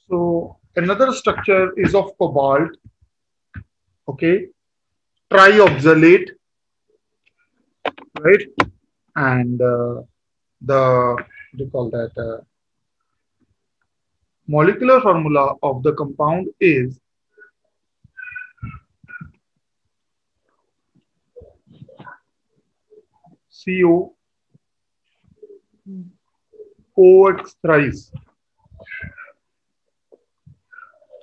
So another structure is of cobalt. Okay, trioxalate, right? And the what do you call that? Molecular formula of the compound is CO OX thrice.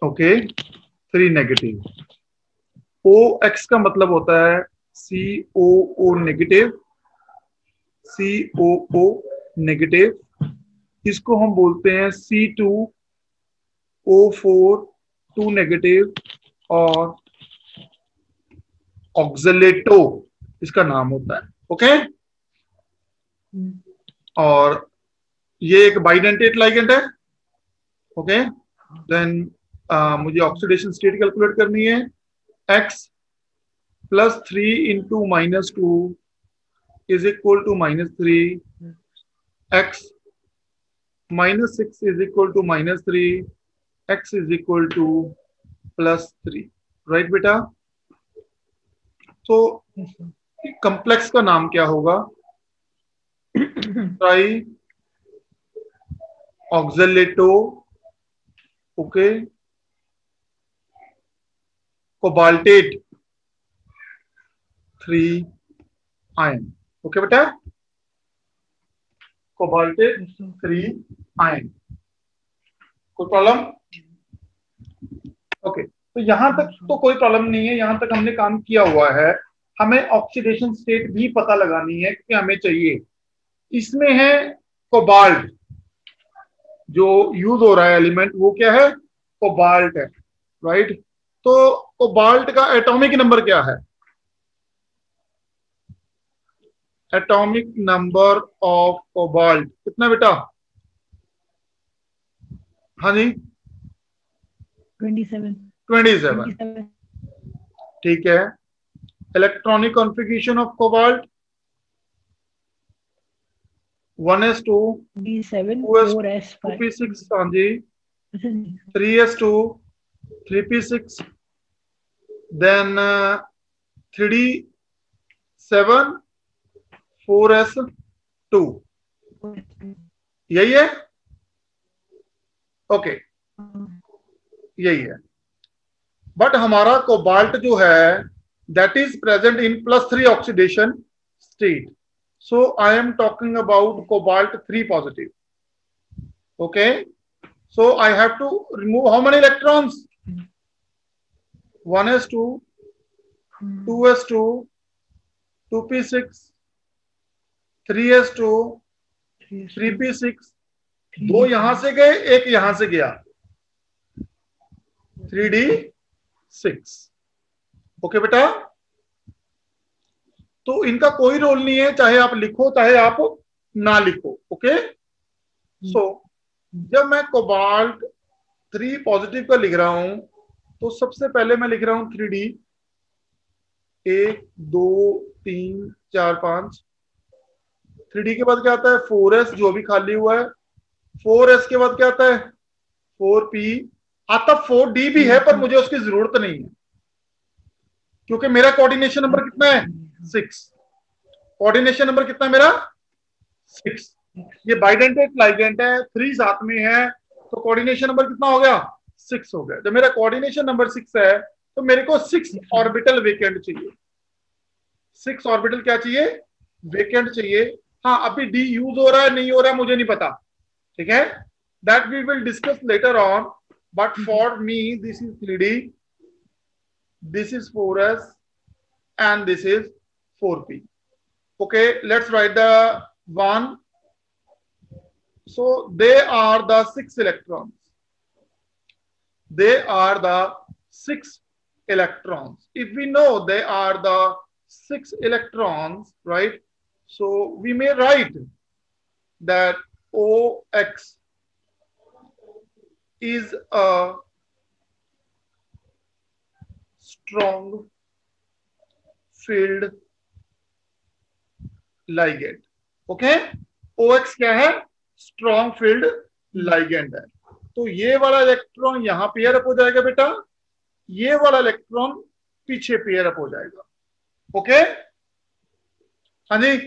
Okay, 3 negative. OX का मतलब होता है COO negative, COO negative, इसको हम बोलते हैं C2O4 2 negative, और ऑक्सलेटो इसका नाम होता है। ओके, और ये एक बाइडेंटेट लाइगेंड है। ओके, देन मुझे ऑक्सीडेशन स्टेट कैलकुलेट करनी है। x plus 3 into -2 is equal to -3, x -6 is equal to -3, x is equal to +3। Right बेटा? तो कॉम्प्लेक्स का नाम क्या होगा? Tri oxalato, okay, cobaltate 3 ion. Okay बेटा, कोबाल्टेट 3 आयन। कोई प्रॉब्लम? ओके, तो यहां तक तो कोई प्रॉब्लम नहीं है, यहां तक हमने काम किया हुआ है। हमें ऑक्सीडेशन स्टेट भी पता लगानी है क्योंकि हमें चाहिए। इसमें है कोबाल्ट, जो यूज हो रहा है एलिमेंट वो क्या है? कोबाल्ट है, राइट? तो कोबाल्ट का एटॉमिक नंबर क्या है? एटॉमिक नंबर ऑफ कोबाल्ट कितना बेटा? हाँ जी, 27। ठीक है। Electronic configuration of cobalt 1s2 D7 2s2 4s5 2p6, हाँ जी, 3s2 3p6, then 3d7 4s2, यही है? ओके, यही है। बट हमारा कोबाल्ट जो है that is present in +3 oxidation state, so I am talking about cobalt 3 positive. Okay, so I have to remove how many electrons? 1s2 2s2 2p6 3s2 3p6, 2 यहां से गए, 1 यहां से गया, 3d6। ओके बेटा, तो इनका कोई रोल नहीं है, चाहे आप लिखो चाहे आप ना लिखो। ओके, सो जब मैं कोबाल्ट 3 पॉजिटिव का लिख रहा हूं तो सबसे पहले मैं लिख रहा हूं 3d, 1 2 3 4 5। 3d के बाद क्या आता है? 4s, जो भी खाली हुआ है। 4s के बाद क्या आता है? 4p आता। 4d भी है पर मुझे उसकी जरूरत नहीं है क्योंकि मेरा कोऑर्डिनेशन नंबर कितना है? 6। कोऑर्डिनेशन नंबर कितना है मेरा? 6। ये बाइडेंटेट लाइगेंड है, 3 साथ में है, तो कोऑर्डिनेशन नंबर कितना हो गया? 6 हो गया। जब मेरा कोऑर्डिनेशन नंबर 6 है तो मेरे को 6 ऑर्बिटल वेकेंट चाहिए। 6 ऑर्बिटल क्या चाहिए? वेकेंट चाहिए। हाँ, अभी डी यूज हो रहा है नहीं हो रहा है मुझे नहीं पता, ठीक है? That we will discuss later on, but for me this is 3d, this is 4s, and this is 4p. Okay, let's write the one. So they are the 6 electrons. They are the 6 electrons. If we know they are the 6 electrons, right? So we may write that OX is a strong filled ligand. Okay, OX क्या है? Strong field ligand है। तो ये वाला electron यहां pair up हो जाएगा बेटा, ये वाला इलेक्ट्रॉन पीछे पेयर अप हो जाएगा। ओके, हाँ जी,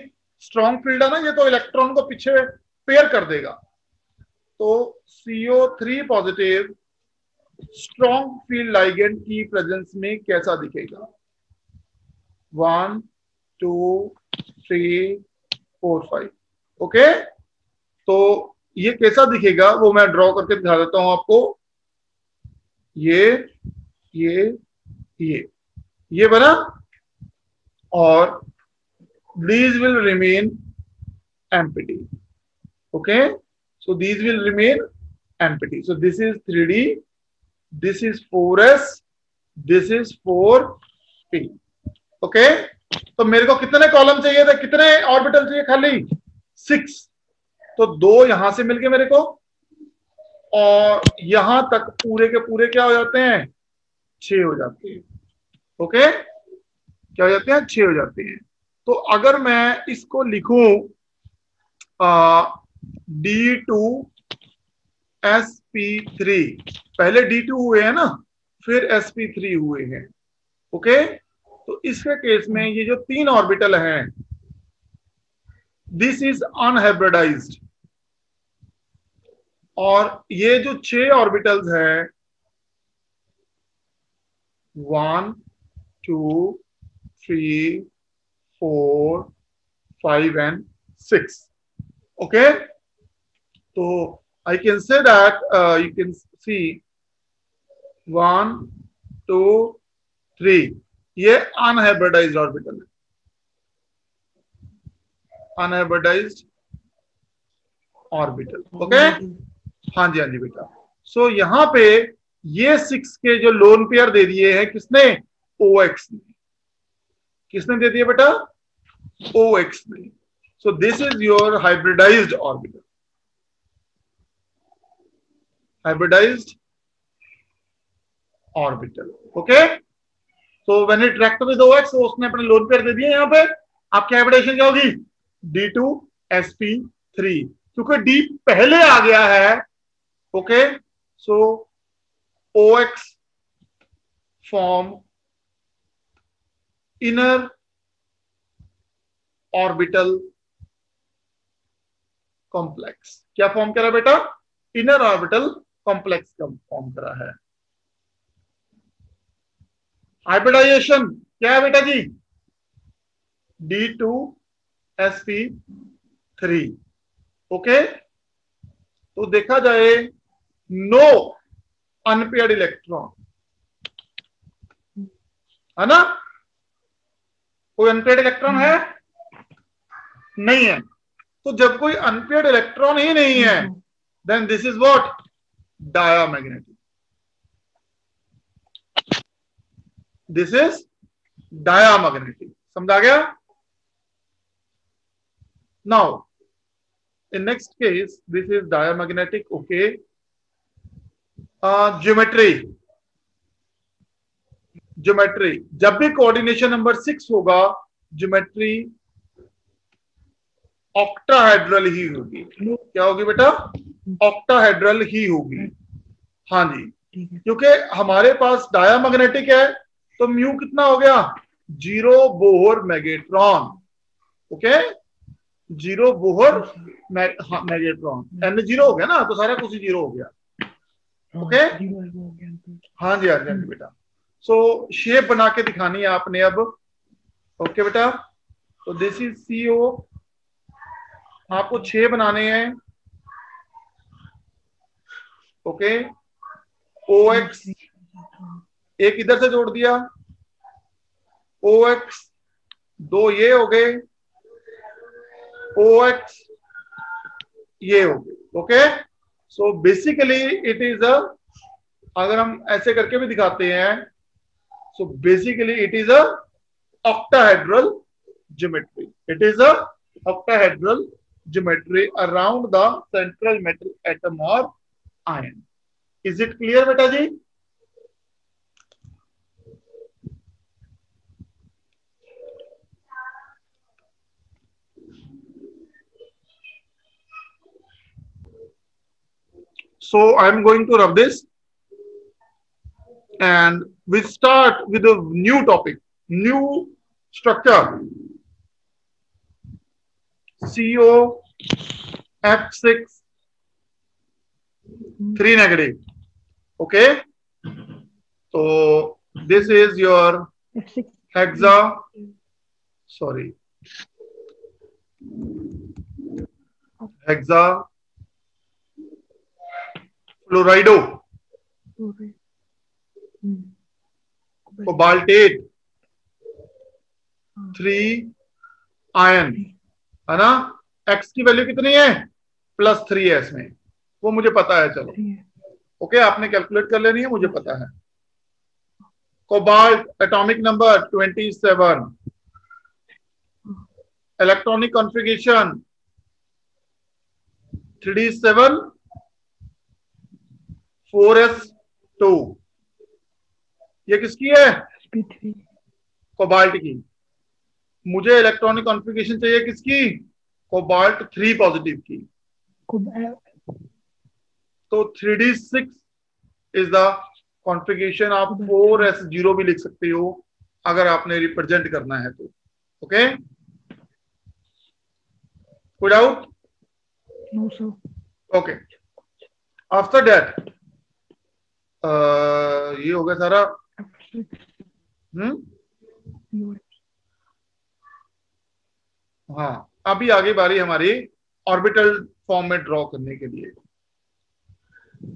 स्ट्रॉन्ग फील्ड है ना ये, तो इलेक्ट्रॉन को पीछे पेयर कर देगा। तो CO3 positive strong field ligand की प्रेजेंस में कैसा दिखेगा? 1 2 3 4 5। ओके, तो ये कैसा दिखेगा वो मैं ड्रॉ करके दिखा देता हूं आपको। ये ये ये बना, और these will remain empty. Okay, so these will remain empty. So this is 3D, this is 4s, this is 4p. Okay, तो मेरे को कितने कॉलम चाहिए थे, कितने ऑर्बिटल चाहिए? खाली 6। तो 2 यहां से मिलके मेरे को, और यहां तक पूरे के पूरे क्या हो जाते हैं? 6 हो जाते हैं। ओके, क्या हो जाते हैं? 6 हो जाते हैं। तो अगर मैं इसको लिखूं D2sp3, पहले D2 हुए हैं ना, फिर sp3 हुए हैं। ओके, तो इसके केस में ये जो 3 ऑर्बिटल हैं, दिस इज अनहाइब्रिडाइज्ड, और ये जो 6 ऑर्बिटल्स हैं 1 2 3 4 5 and 6. Okay, so I can say that you can see 1 2 3, ये अनहाइब्रिडाइज्ड ऑर्बिटल है, अनहाइब्रिडाइज्ड ऑर्बिटल। ओके, हाँ जी, हाँ जी बेटा। सो यहाँ पे ये 6 के जो लोन पेयर दे दिए हैं किसने? OX ने। किसने दे दिया बेटा? OX ने। So this is your hybridized orbital. Hybridized orbital. Okay. So when it react with OX, तो उसने अपने लोन पेयर दे दिए यहाँ पे। आपकी हाइब्रिडाइजेशन क्या होगी? D2sp3, क्योंकि D पहले आ गया है। ओके, सो OX form inner orbital complex. क्या फॉर्म करा बेटा? इनर ऑर्बिटल कॉम्प्लेक्स का फॉर्म करा है। हाइब्रिडाइजेशन क्या है बेटा जी? D2sp3। ओके, तो देखा जाए नो अनपेयर्ड इलेक्ट्रॉन, है ना? कोई अनपेयर्ड इलेक्ट्रॉन है? नहीं है। तो जब कोई अनपेयर्ड इलेक्ट्रॉन ही नहीं है, then this is what? Diamagnetic. This is diamagnetic. समझा गया? Now in next case this is diamagnetic. Okay, geometry जब भी कोऑर्डिनेशन नंबर 6 होगा, ज्योमेट्री ऑक्टाहेड्रल ही होगी। क्या होगी बेटा? ऑक्टाहेड्रल ही होगी। हाँ जी, क्योंकि हमारे पास डायामैग्नेटिक है, तो म्यू कितना हो गया? 0 Bohr magnetron. Okay, 0 Bohr magnetron, n 0 हो गया ना, तो सारा कुछ 0 हो गया। ओके, हाँ जी, हाँ जी, हाँ जी बेटा। सो शेप बना के दिखानी है आपने अब। ओके बेटा, तो दिस इज CO, आपको 6 बनाने हैं। ओके, OX एक इधर से जोड़ दिया, OX 2 ये हो गए, OX ये हो गए। Okay, so basically it is a, अगर हम ऐसे करके भी दिखाते हैं, so basically it is a octahedral geometry. It is a octahedral geometry around the central metal atom or ion. Is it clear बेटा जी? So I am going to rub this, and we start with a new topic, new structure. CO F6 3 negative. Okay, so this is your hexa, sorry, hexa fluorido cobaltate 3 ion है ना। X की value कितनी है, +3 है इसमें, वो मुझे पता है। चलो ओके, आपने कैलकुलेट कर लेनी है, मुझे पता है। Cobalt atomic number 27, electronic configuration 3d7 4s2। ये किसकी है, कोबाल्ट की। मुझे इलेक्ट्रॉनिक कॉन्फ़िगरेशन चाहिए किसकी, कोबाल्ट 3 पॉजिटिव की। तो 3d6 इज द कॉन्फ़िगरेशन। आप 4s0 भी लिख सकते हो अगर आपने रिप्रेजेंट करना है तो। ओके, कोई doubt? No sir. Okay, after that ये हो गया सारा। हाँ, अभी आगे बारी हमारी ऑर्बिटल फॉर्म में ड्रॉ करने के लिए।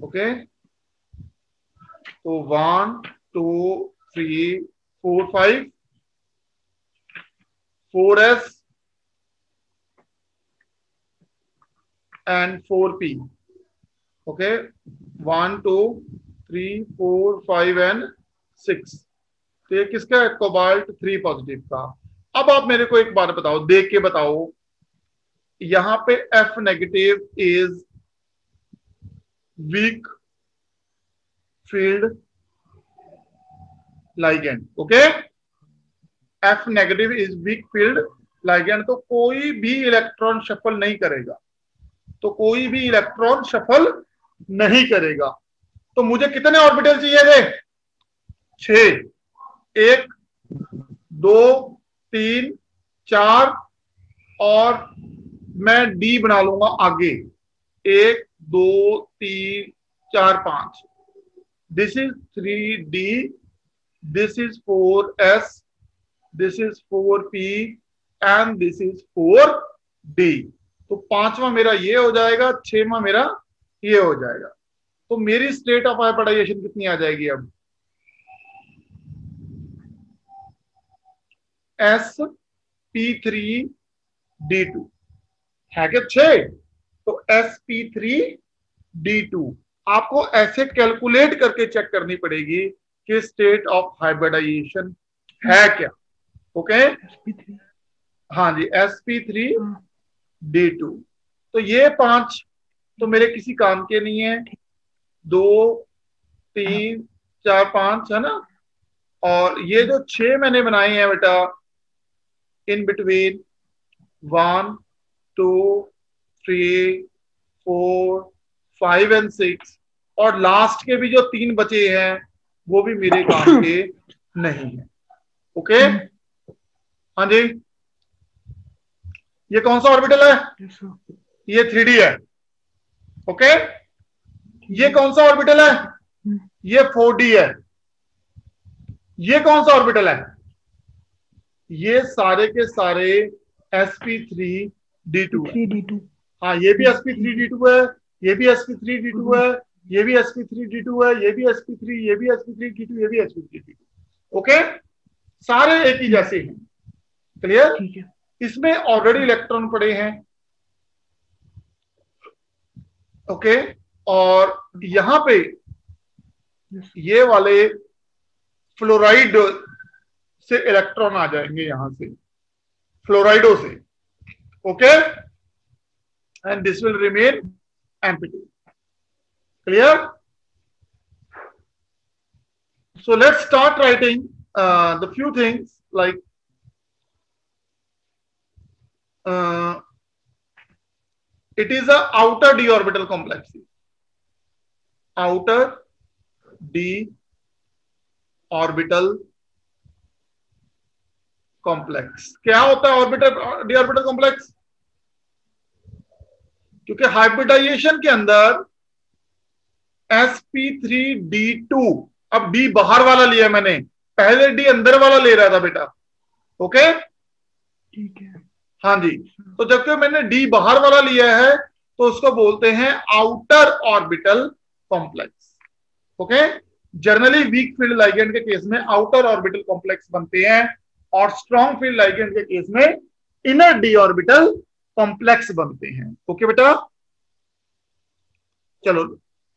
ओके, तो 1 2 3 4 5 4s and 4p. Okay, 1 2 3 4 5 and 6। तो ये किसका है, कोबाल्ट 3 पॉजिटिव का। अब आप मेरे को एक बात बताओ, देख के बताओ, यहां पे F negative is weak field ligand. Okay, F negative is weak field ligand, तो कोई भी इलेक्ट्रॉन शफल नहीं करेगा, तो कोई भी इलेक्ट्रॉन शफल नहीं करेगा। तो मुझे कितने ऑर्बिटल चाहिए थे, 6। 1 2 3 4, और मैं डी बना लूंगा आगे, 1 2 3 4 5। This is 3d, this is 4s, this is 4p and this is 4d। तो 5वां मेरा ये हो जाएगा, 6वां मेरा ये हो जाएगा। तो मेरी स्टेट ऑफ हाइब्रिडाइजेशन कितनी आ जाएगी अब, sp3d2 है क्या 6, तो sp3d2 आपको ऐसे कैलकुलेट करके चेक करनी पड़ेगी कि स्टेट ऑफ हाइब्रिडाइजेशन है क्या। ओके, हाँ जी, sp3d2। तो ये 5 तो मेरे किसी काम के नहीं है, 2 3 4 5 है ना। और ये जो 6 मैंने बनाए हैं बेटा, इन बिटवीन 1 2 3 4 5 एंड 6, और लास्ट के भी जो 3 बचे हैं वो भी मेरे काम के नहीं है। ओके, हाँ जी, ये कौन सा ऑर्बिटल है, ये 3D है। ओके, ये कौन सा ऑर्बिटल है, ये 4D है। ये कौन सा ऑर्बिटल है, ये सारे के सारे sp3d2 है। हाँ, ये भी sp3d2 है, ये भी sp3d2 है, ये भी sp3d2 है, ये भी sp3, ये भी sp3d2, ये भी sp3d2। ओके, सारे एक ही जैसे हैं। क्लियर? इसमें ऑलरेडी इलेक्ट्रॉन पड़े हैं। ओके, और यहां पे ये वाले फ्लोराइड से इलेक्ट्रॉन आ जाएंगे, यहां से फ्लोराइडो से। Okay, and this will remain empty. Clear? So let's start writing the few things like it is a outer d orbital complexes. Outer D orbital complex. क्या होता है ऑर्बिटल डी ऑर्बिटल कॉम्प्लेक्स? क्योंकि hybridisation के अंदर sp3d2, अब D बाहर वाला लिया मैंने, पहले डी अंदर वाला ले रहा था बेटा। ओके, ठीक है। हाँ जी। तो जबकि मैंने डी बाहर वाला लिया है तो उसको बोलते हैं outer orbital complex. Okay, generally weak field ligand के केस में आउटर ऑर्बिटल कॉम्प्लेक्स बनते हैं और स्ट्रॉन्ग फील्ड लाइगेंड के केस में इनर डी ऑर्बिटल कॉम्प्लेक्स बनते हैं। ओके बेटा, चलो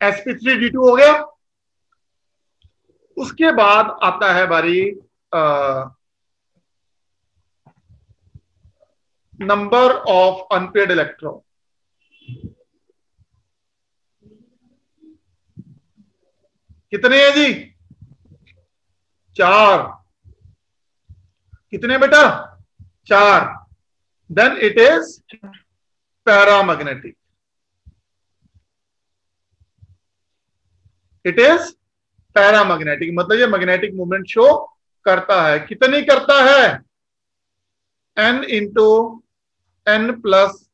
sp3d2 हो गया। उसके बाद आता है बारी नंबर ऑफ अनपेयर्ड इलेक्ट्रॉन। कितने हैं जी? 4। कितने बेटा? 4। Then it is paramagnetic. It is paramagnetic, मतलब ये मैग्नेटिक मूवमेंट शो करता है। कितनी करता है? n into n plus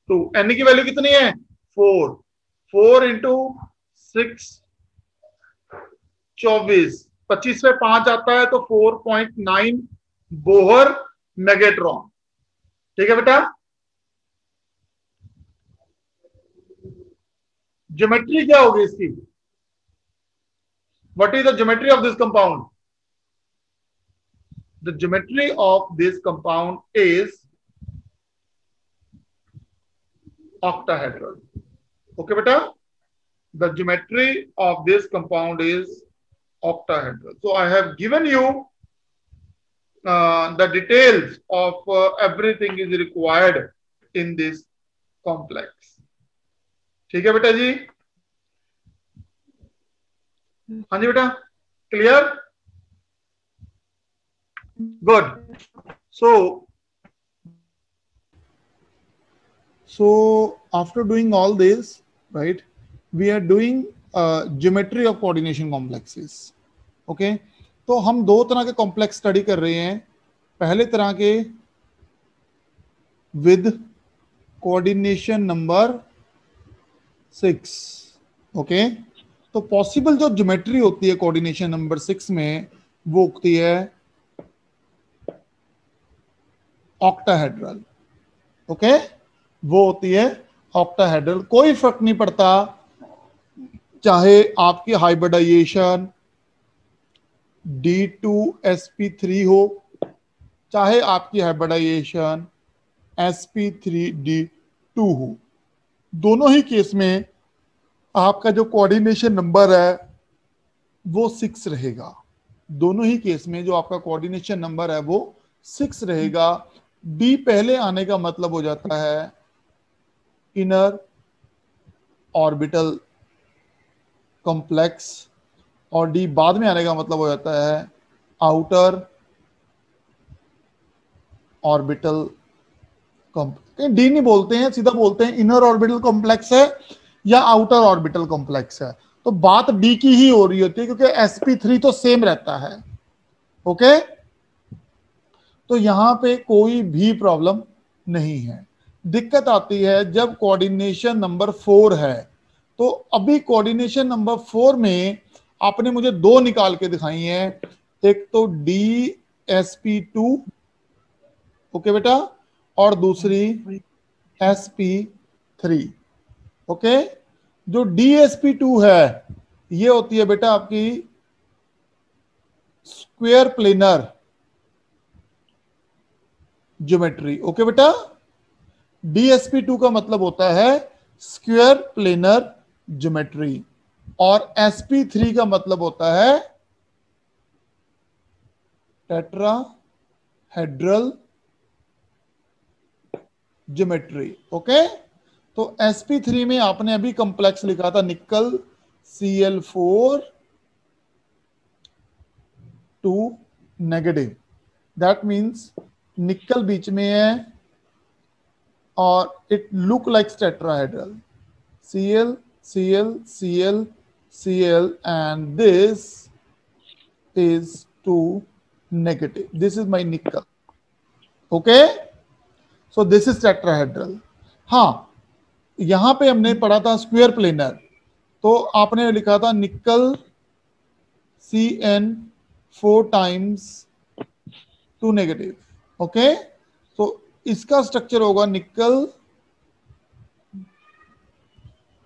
2। n की वैल्यू कितनी है? 4। 4 इंटू 6 24, 25 में 5 आता है तो 4.9 बोहर मैग्नेट्रॉन। ठीक है बेटा, ज्योमेट्री क्या होगी इसकी? What is the geometry of this compound? The geometry of this compound is octahedral. Okay beta, the geometry of this compound is octahedral. So I have given you the details of everything is required in this complex. ठीक है बेटा जी? हाँ जी बेटा, clear? Good. So after doing all this, right, we are doing geometry of coordination complexes. Okay, तो हम दो तरह के कॉम्प्लेक्स स्टडी कर रहे हैं। पहले तरह के विद कोऑर्डिनेशन नंबर 6। ओके, तो पॉसिबल जो ज्योमेट्री होती है कोऑर्डिनेशन नंबर 6 में वो होती है ऑक्टाहेड्रल। ओके, वो होती है ऑक्टाहेड्रल। कोई फर्क नहीं पड़ता चाहे आपकी हाइब्रिडाइजेशन D2sp3 हो, चाहे आपकी हाइब्रिडाइजेशन sp3d2 हो, दोनों ही केस में आपका जो कोऑर्डिनेशन नंबर है वो 6 रहेगा। दोनों ही केस में जो आपका कोऑर्डिनेशन नंबर है वो 6 रहेगा। डी पहले आने का मतलब हो जाता है इनर ऑर्बिटल कॉम्प्लेक्स और डी बाद में आने का मतलब हो जाता है आउटर ऑर्बिटल कॉम्प्लेक्स। डी नहीं बोलते हैं, सीधा बोलते हैं इनर ऑर्बिटल कॉम्प्लेक्स है या आउटर ऑर्बिटल कॉम्प्लेक्स है। तो बात डी की ही हो रही होती है क्योंकि sp3 तो सेम रहता है। ओके, तो यहां पे कोई भी प्रॉब्लम नहीं है। दिक्कत आती है जब कोऑर्डिनेशन नंबर 4 है। तो अभी कोऑर्डिनेशन नंबर 4 में आपने मुझे दो निकाल के दिखाई हैं, एक तो DSP2, ओके बेटा, और दूसरी sp3। ओके, जो DSP2 है ये होती है बेटा आपकी स्क्वायर प्लेनर ज्योमेट्री। ओके बेटा, DSP2 का मतलब होता है स्क्वायर प्लेनर ज्योमेट्री और sp3 का मतलब होता है टेट्राहेड्रल ज्योमेट्री। ओके, तो sp3 में आपने अभी कॉम्प्लेक्स लिखा था निकल Cl4 2 नेगेटिव, दैट मीन्स निकल बीच में है और it look like tetrahedral. Cl Cl Cl Cl, and this is 2 negative. This is my nickel. Okay, so this is tetrahedral. हाँ, यहां पे हमने पढ़ा था स्क्वायर प्लेनर, तो आपने लिखा था निकल Cn 4 टाइम्स 2 नेगेटिव. ओके, तो इसका स्ट्रक्चर होगा निकल,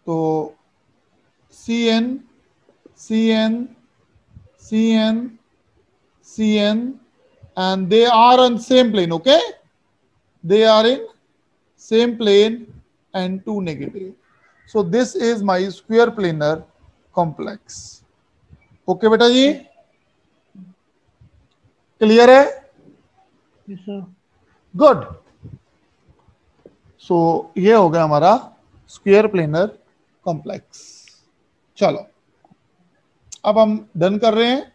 तो Cn Cn Cn Cn, and they are on same plane. Okay, they are in same plane and 2 negative. So this is my square planar complex. Okay बेटा जी, clear है? Yes, sir. Good. सो ये हो गया हमारा square planar complex. चलो, अब हम done कर रहे हैं.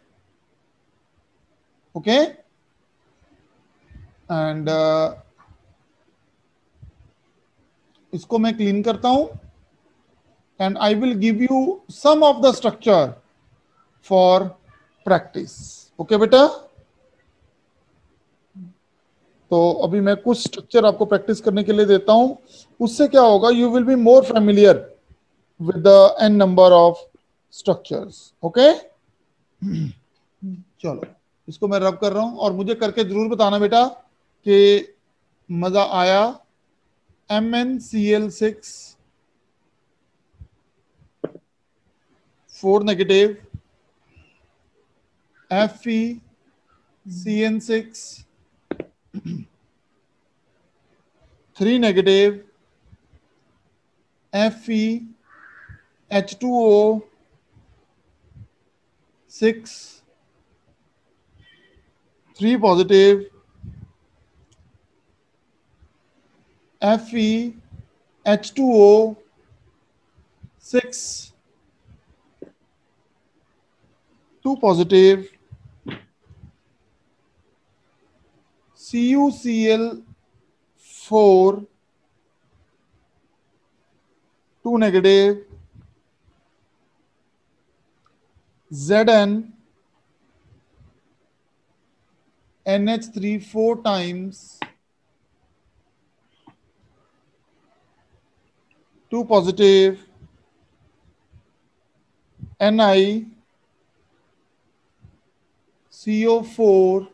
ओके, एंड इसको मैं क्लीन करता हूं, and I will give you some of the structure for practice. Okay बेटा, तो अभी मैं कुछ स्ट्रक्चर आपको प्रैक्टिस करने के लिए देता हूं. उससे क्या होगा, you will be more familiar with the n number of structures. Okay, चलो इसको मैं रब कर रहा हूं, और मुझे करके जरूर बताना बेटा कि मजा आया. MnCl6 4 negative, FeCN6 3 negative, FeH2O 6 3 positive, FeH2O 6 2 positive, CuCl4 2 negative, Zn NH3 4 times 2 positive, Ni CO4.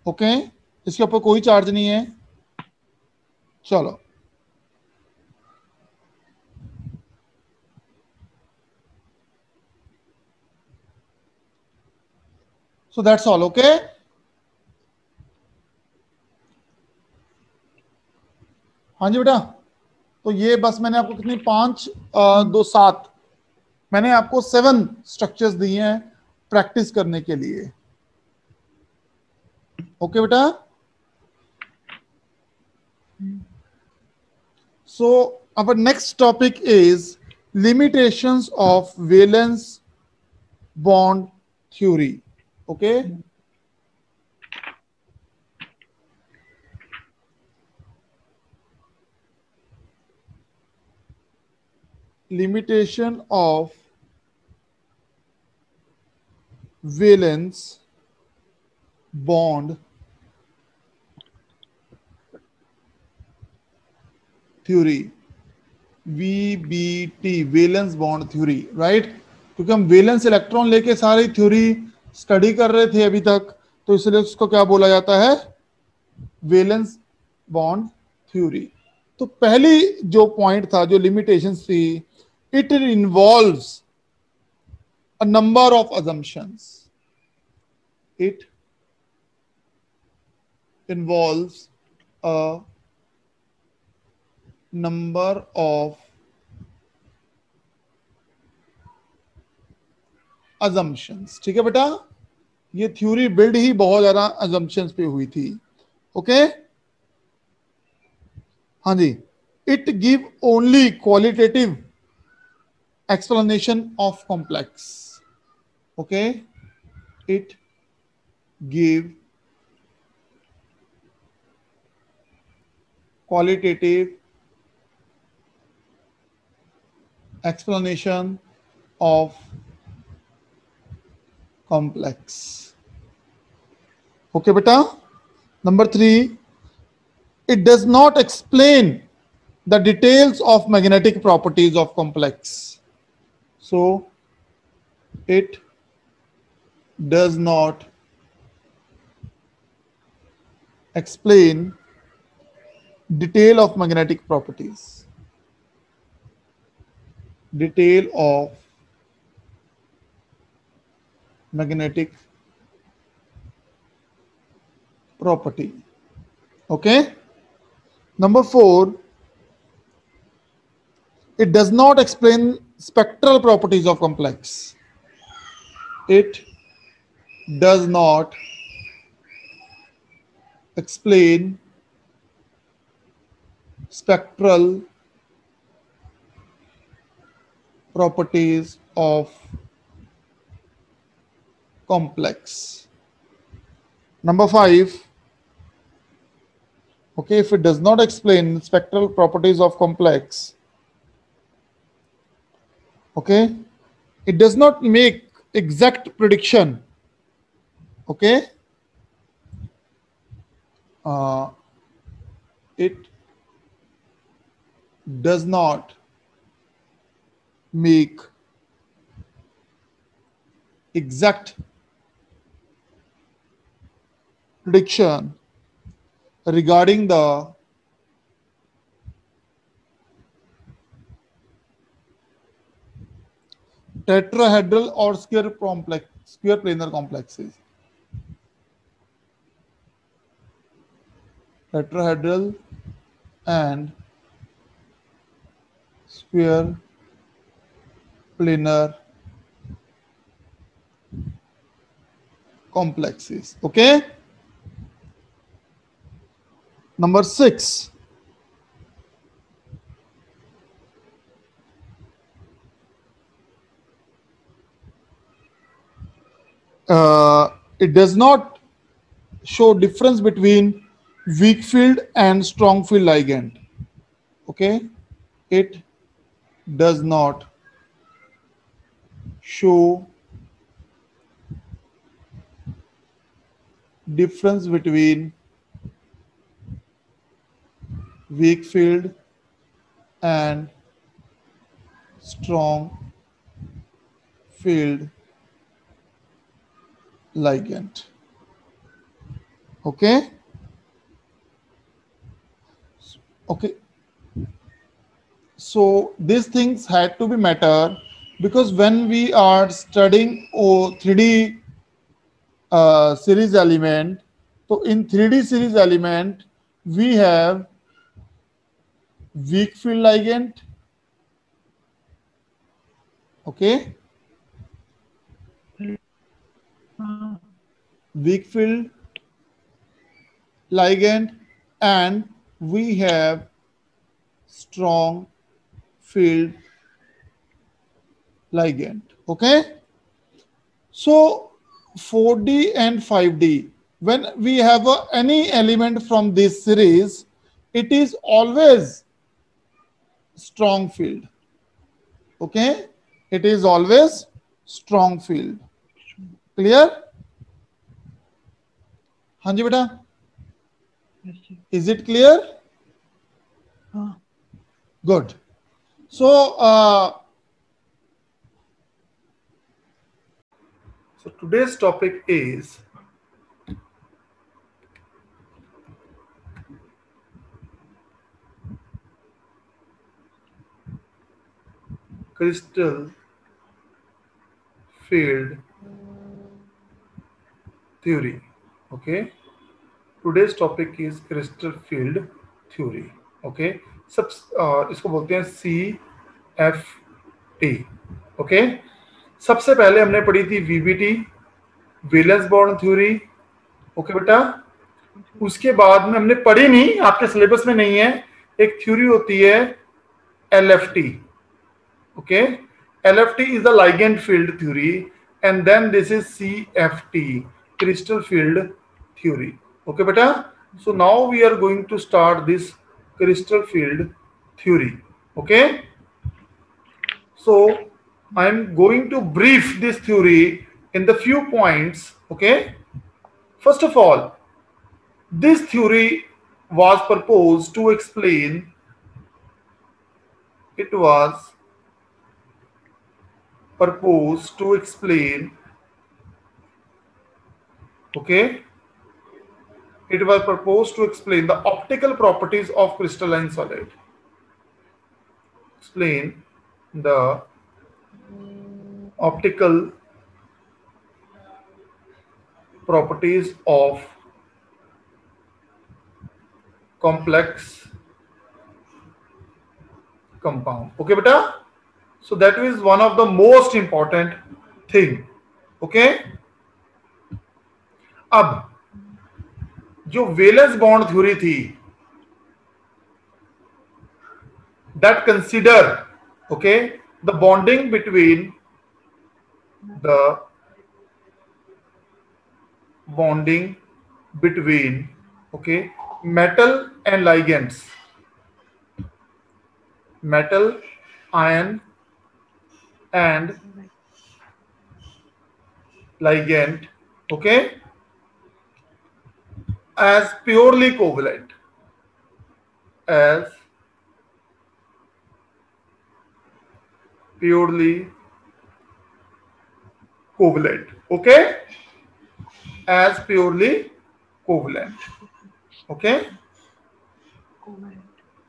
Okay, इसके ऊपर कोई चार्ज नहीं है. चलो, सो दैट्स ऑल. ओके, हाँ जी बेटा, तो ये बस मैंने आपको कितनी 5 2 7, मैंने आपको 7 स्ट्रक्चर्स दिए हैं प्रैक्टिस करने के लिए. ओके बेटा, so our next topic is limitations of valence bond theory. Okay, limitation of valence bond theory, VBT, valence bond theory. Right, क्योंकि हम वैलेंस इलेक्ट्रॉन लेके सारी थ्योरी स्टडी कर रहे थे अभी तक, तो इसलिए उसको क्या बोला जाता है, वैलेंस बॉन्ड थ्योरी. तो पहली जो पॉइंट था, जो लिमिटेशंस थी, it involves a number of assumptions. It involves a number of assumptions. ठीक है बेटा, ये थ्योरी बिल्ड ही बहुत ज्यादा assumptions पे हुई थी. ओके, हाँ जी. It give only qualitative explanation of complex. Okay, it give qualitative explanation of complex. Okay, beta. Number 3, it does not explain the details of magnetic properties of complex. So it does not explain detail of magnetic properties. Detail of magnetic property. Okay. Number 4, it does not explain spectral properties of complex. It does not explain spectral properties of complex. Number 5, okay, if it does not explain spectral properties of complex, okay, it does not make exact prediction, okay, it does not make exact prediction regarding the tetrahedral or square planar complexes. Tetrahedral and square planar complexes. Okay. Number 6, it does not show difference between weak field and strong field ligand. Okay, it does not show difference between weak field and strong field ligand. Okay. Okay. So these things had to be matter, because when we are studying 3D series element, so in 3D series element we have weak field ligand, okay, weak field ligand, and we have strong field ligand. Okay, so 4D and 5D, when we have any element from this series, it is always strong field. Okay, it is always strong field. Clear? Hanji beta, Yes, sir. is it clear? Good. So So today's topic is crystal field theory. Okay, today's topic is crystal field theory. Okay, सब इसको बोलते हैं CFT. Okay, सबसे पहले हमने पढ़ी थी VBT, valence bond theory. Okay बेटा, उसके बाद में हमने पढ़ी नहीं, आपके सिलेबस में नहीं है, एक थ्योरी होती है LFT. Okay, LFT is the ligand field theory, and then this is CFT, crystal field theory. Okay beta, so now we are going to start this crystal field theory. Okay, So I'm going to brief this theory in the few points. Okay. First of all, this theory was proposed to explain. It was proposed to explain. Okay. It was proposed to explain the optical properties of crystalline solid. Explain the optical properties of complex compound. Okay beta, so that is one of the most important thing. Okay, अब जो valence bond theory थी, that consider, okay, the bonding between okay, metal and ligands, metal, ion and ligand, okay, as purely covalent, as purely covalent, okay, as purely covalent, okay.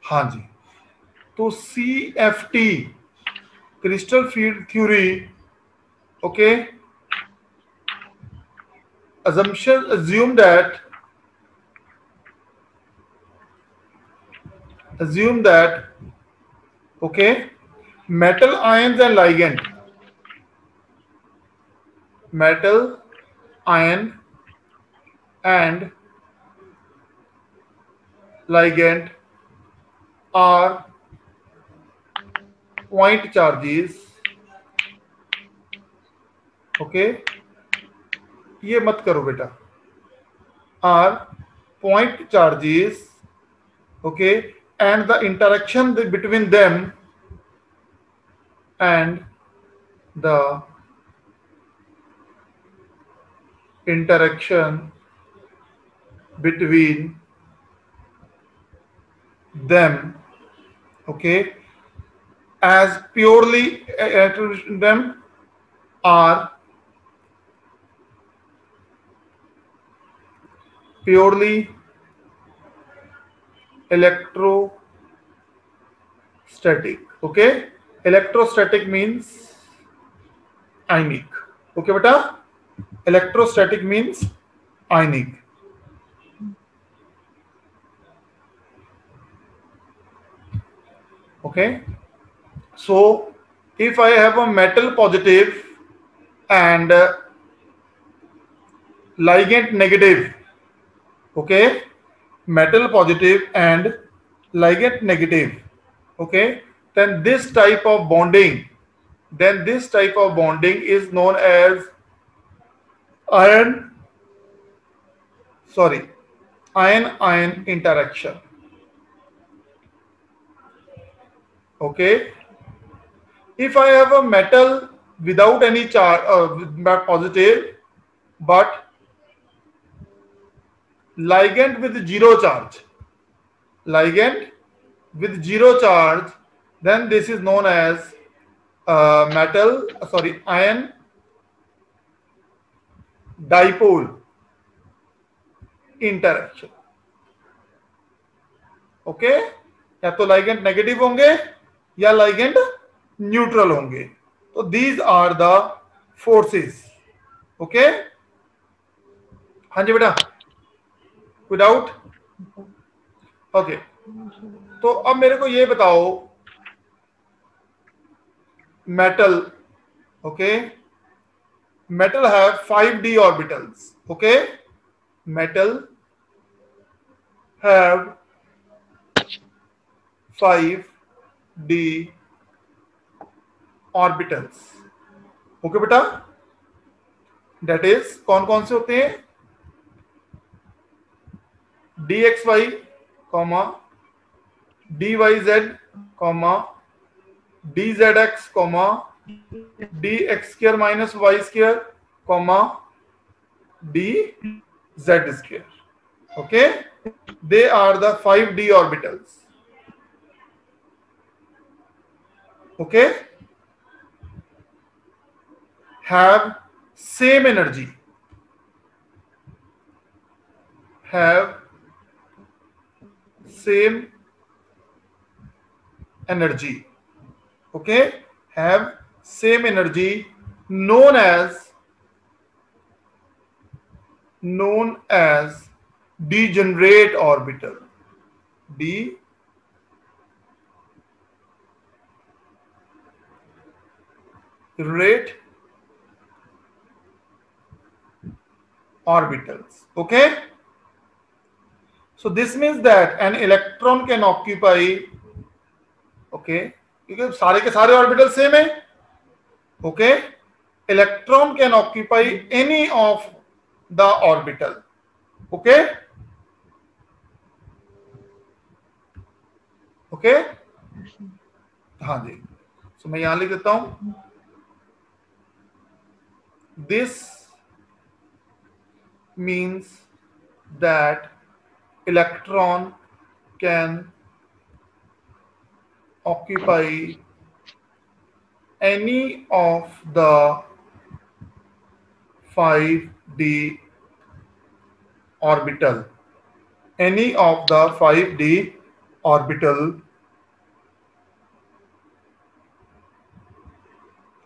हाँ जी, तो CFT crystal field theory, okay, assume that okay, metal ions and ligand, metal ion and ligand are point charges, okay, ये मत करो बेटा, are point charges, okay, and the interaction between them and the interaction between them, okay, as purely them are purely electrostatic, okay. Electrostatic means ionic, okay beta, electrostatic means ionic. Okay, so if I have a metal positive and ligand negative, okay, metal positive and ligand negative, okay, then this type of bonding is known as ion interaction, okay. If I have a metal without any charge, positive, but ligand with zero charge, then this is known as ion dipole interaction, okay, या तो ligand negative होंगे या ligand neutral होंगे, तो these are the forces, okay. हाँ जी बेटा, कोई डाउट? ओके, तो अब मेरे को ये बताओ, metal, okay, metal have 5d orbitals, okay, metal have 5d orbitals, okay बेटा, that is कौन कौन से होते हैं, dxy, dyz, D Z X comma D X square minus Y square comma D Z square. Okay, they are the 5d orbitals. Okay, have same energy, have same energy. Okay, have same energy, known as degenerate orbital. Degenerate orbitals. Okay, so this means that an electron can occupy, okay, क्योंकि सारे के सारे orbital same है. Okay, electron can occupy any of the orbital. Okay, okay हाँ जी. सो मैं यहां लिख देता हूं, this means that electron can occupy any of the 5d orbital, any of the 5d orbital.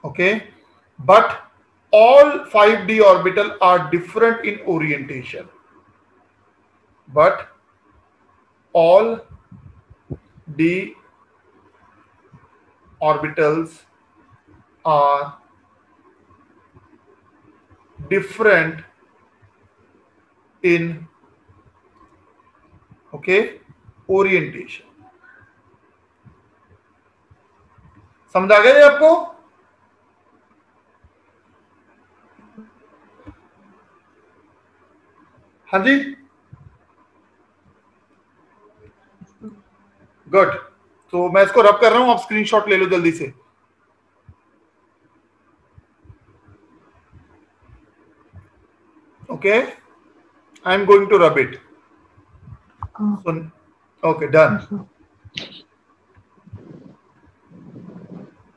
Okay, but all 5d orbital are different in orientation, but all d orbitals are different in, okay, orientation. समझ आ गया आपको? हाँ जी, good. तो मैं इसको रब कर रहा हूं, आप स्क्रीनशॉट ले लो जल्दी से. Okay, I am going to rub it. So, okay, done.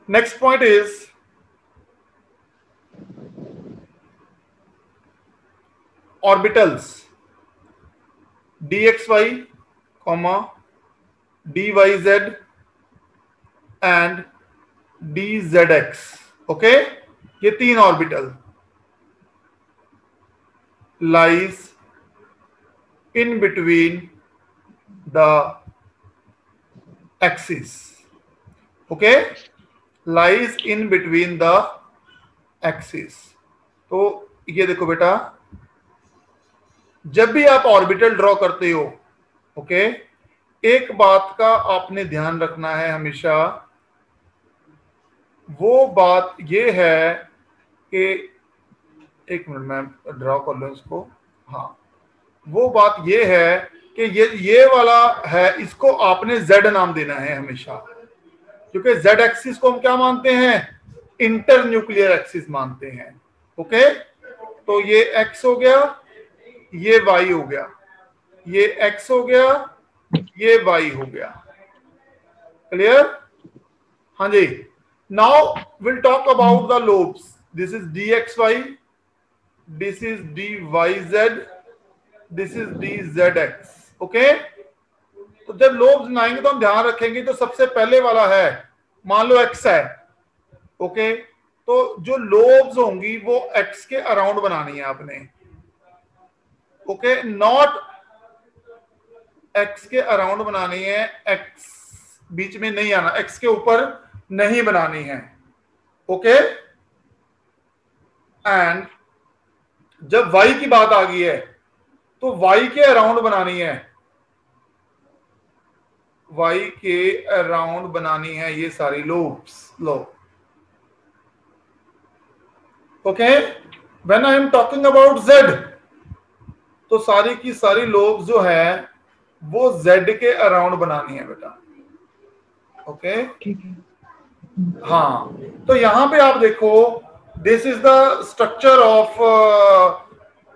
Next point is orbitals dxy, dyz and dzx. Okay, ये तीन orbital lies in between the axis. Okay, lies in between the axis. तो ये देखो बेटा, जब भी आप orbital draw करते हो, ओके, एक बात का आपने ध्यान रखना है हमेशा. वो बात ये है कि, एक मिनट मैं ड्रॉ कर लूं इसको. हाँ, वो बात ये है कि ये वाला है, इसको आपने Z नाम देना है हमेशा, क्योंकि Z एक्सिस को हम क्या मानते हैं? इंटर न्यूक्लियर एक्सिस मानते हैं. ओके, तो ये X हो गया, ये Y हो गया, ये X हो गया, ये Y हो गया. क्लियर? हाँ जी. Now will talk about the lobes. This is dxy, this is dyz, this is dzx. Okay, तो जब लोब्स बनाएंगे तो हम ध्यान रखेंगे, तो सबसे पहले वाला है, मान लो x है. ओके, तो जो लोब्स होंगी वो x के अराउंड बनानी है आपने. ओके, नॉट x के अराउंड बनानी है, x बीच में नहीं आना, x के ऊपर नहीं बनानी है. ओके, एंड जब y की बात आ गई है तो y के अराउंड बनानी है, y के अराउंड बनानी है ये सारी lobes. Low, okay, when I am talking about z, तो सारी की सारी लोब्स जो है वो z के अराउंड बनानी है बेटा. ओके, ठीक है. हाँ, तो यहां पे आप देखो, this is the structure of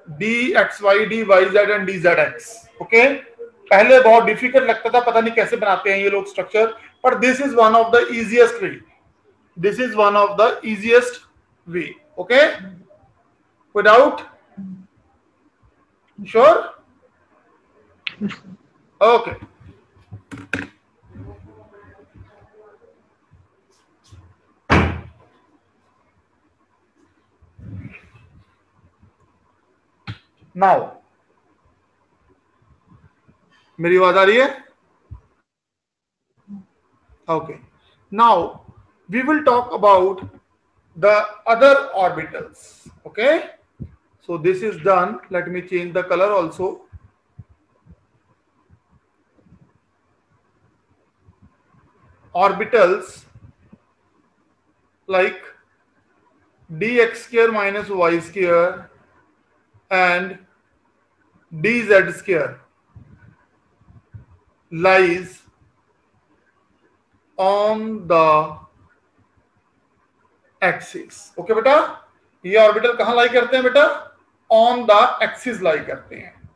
D X Y, D Y Z and D Z X. Okay, पहले बहुत डिफिकल्ट लगता था, पता नहीं कैसे बनाते हैं ये लोग स्ट्रक्चर, पर this is one of the easiest way, this is one of the easiest way. Okay, कोई डाउट? श्योर? ओके, नाउ मेरी आवाज आ रही है? Okay, now we will talk about the other orbitals. Okay, so this is done. Let me change the color also. Orbitals like dx square minus y square and dz square lies on the axis. Okay बेटा, ये orbital कहां लाई करते हैं बेटा? On the axis लाई करते हैं।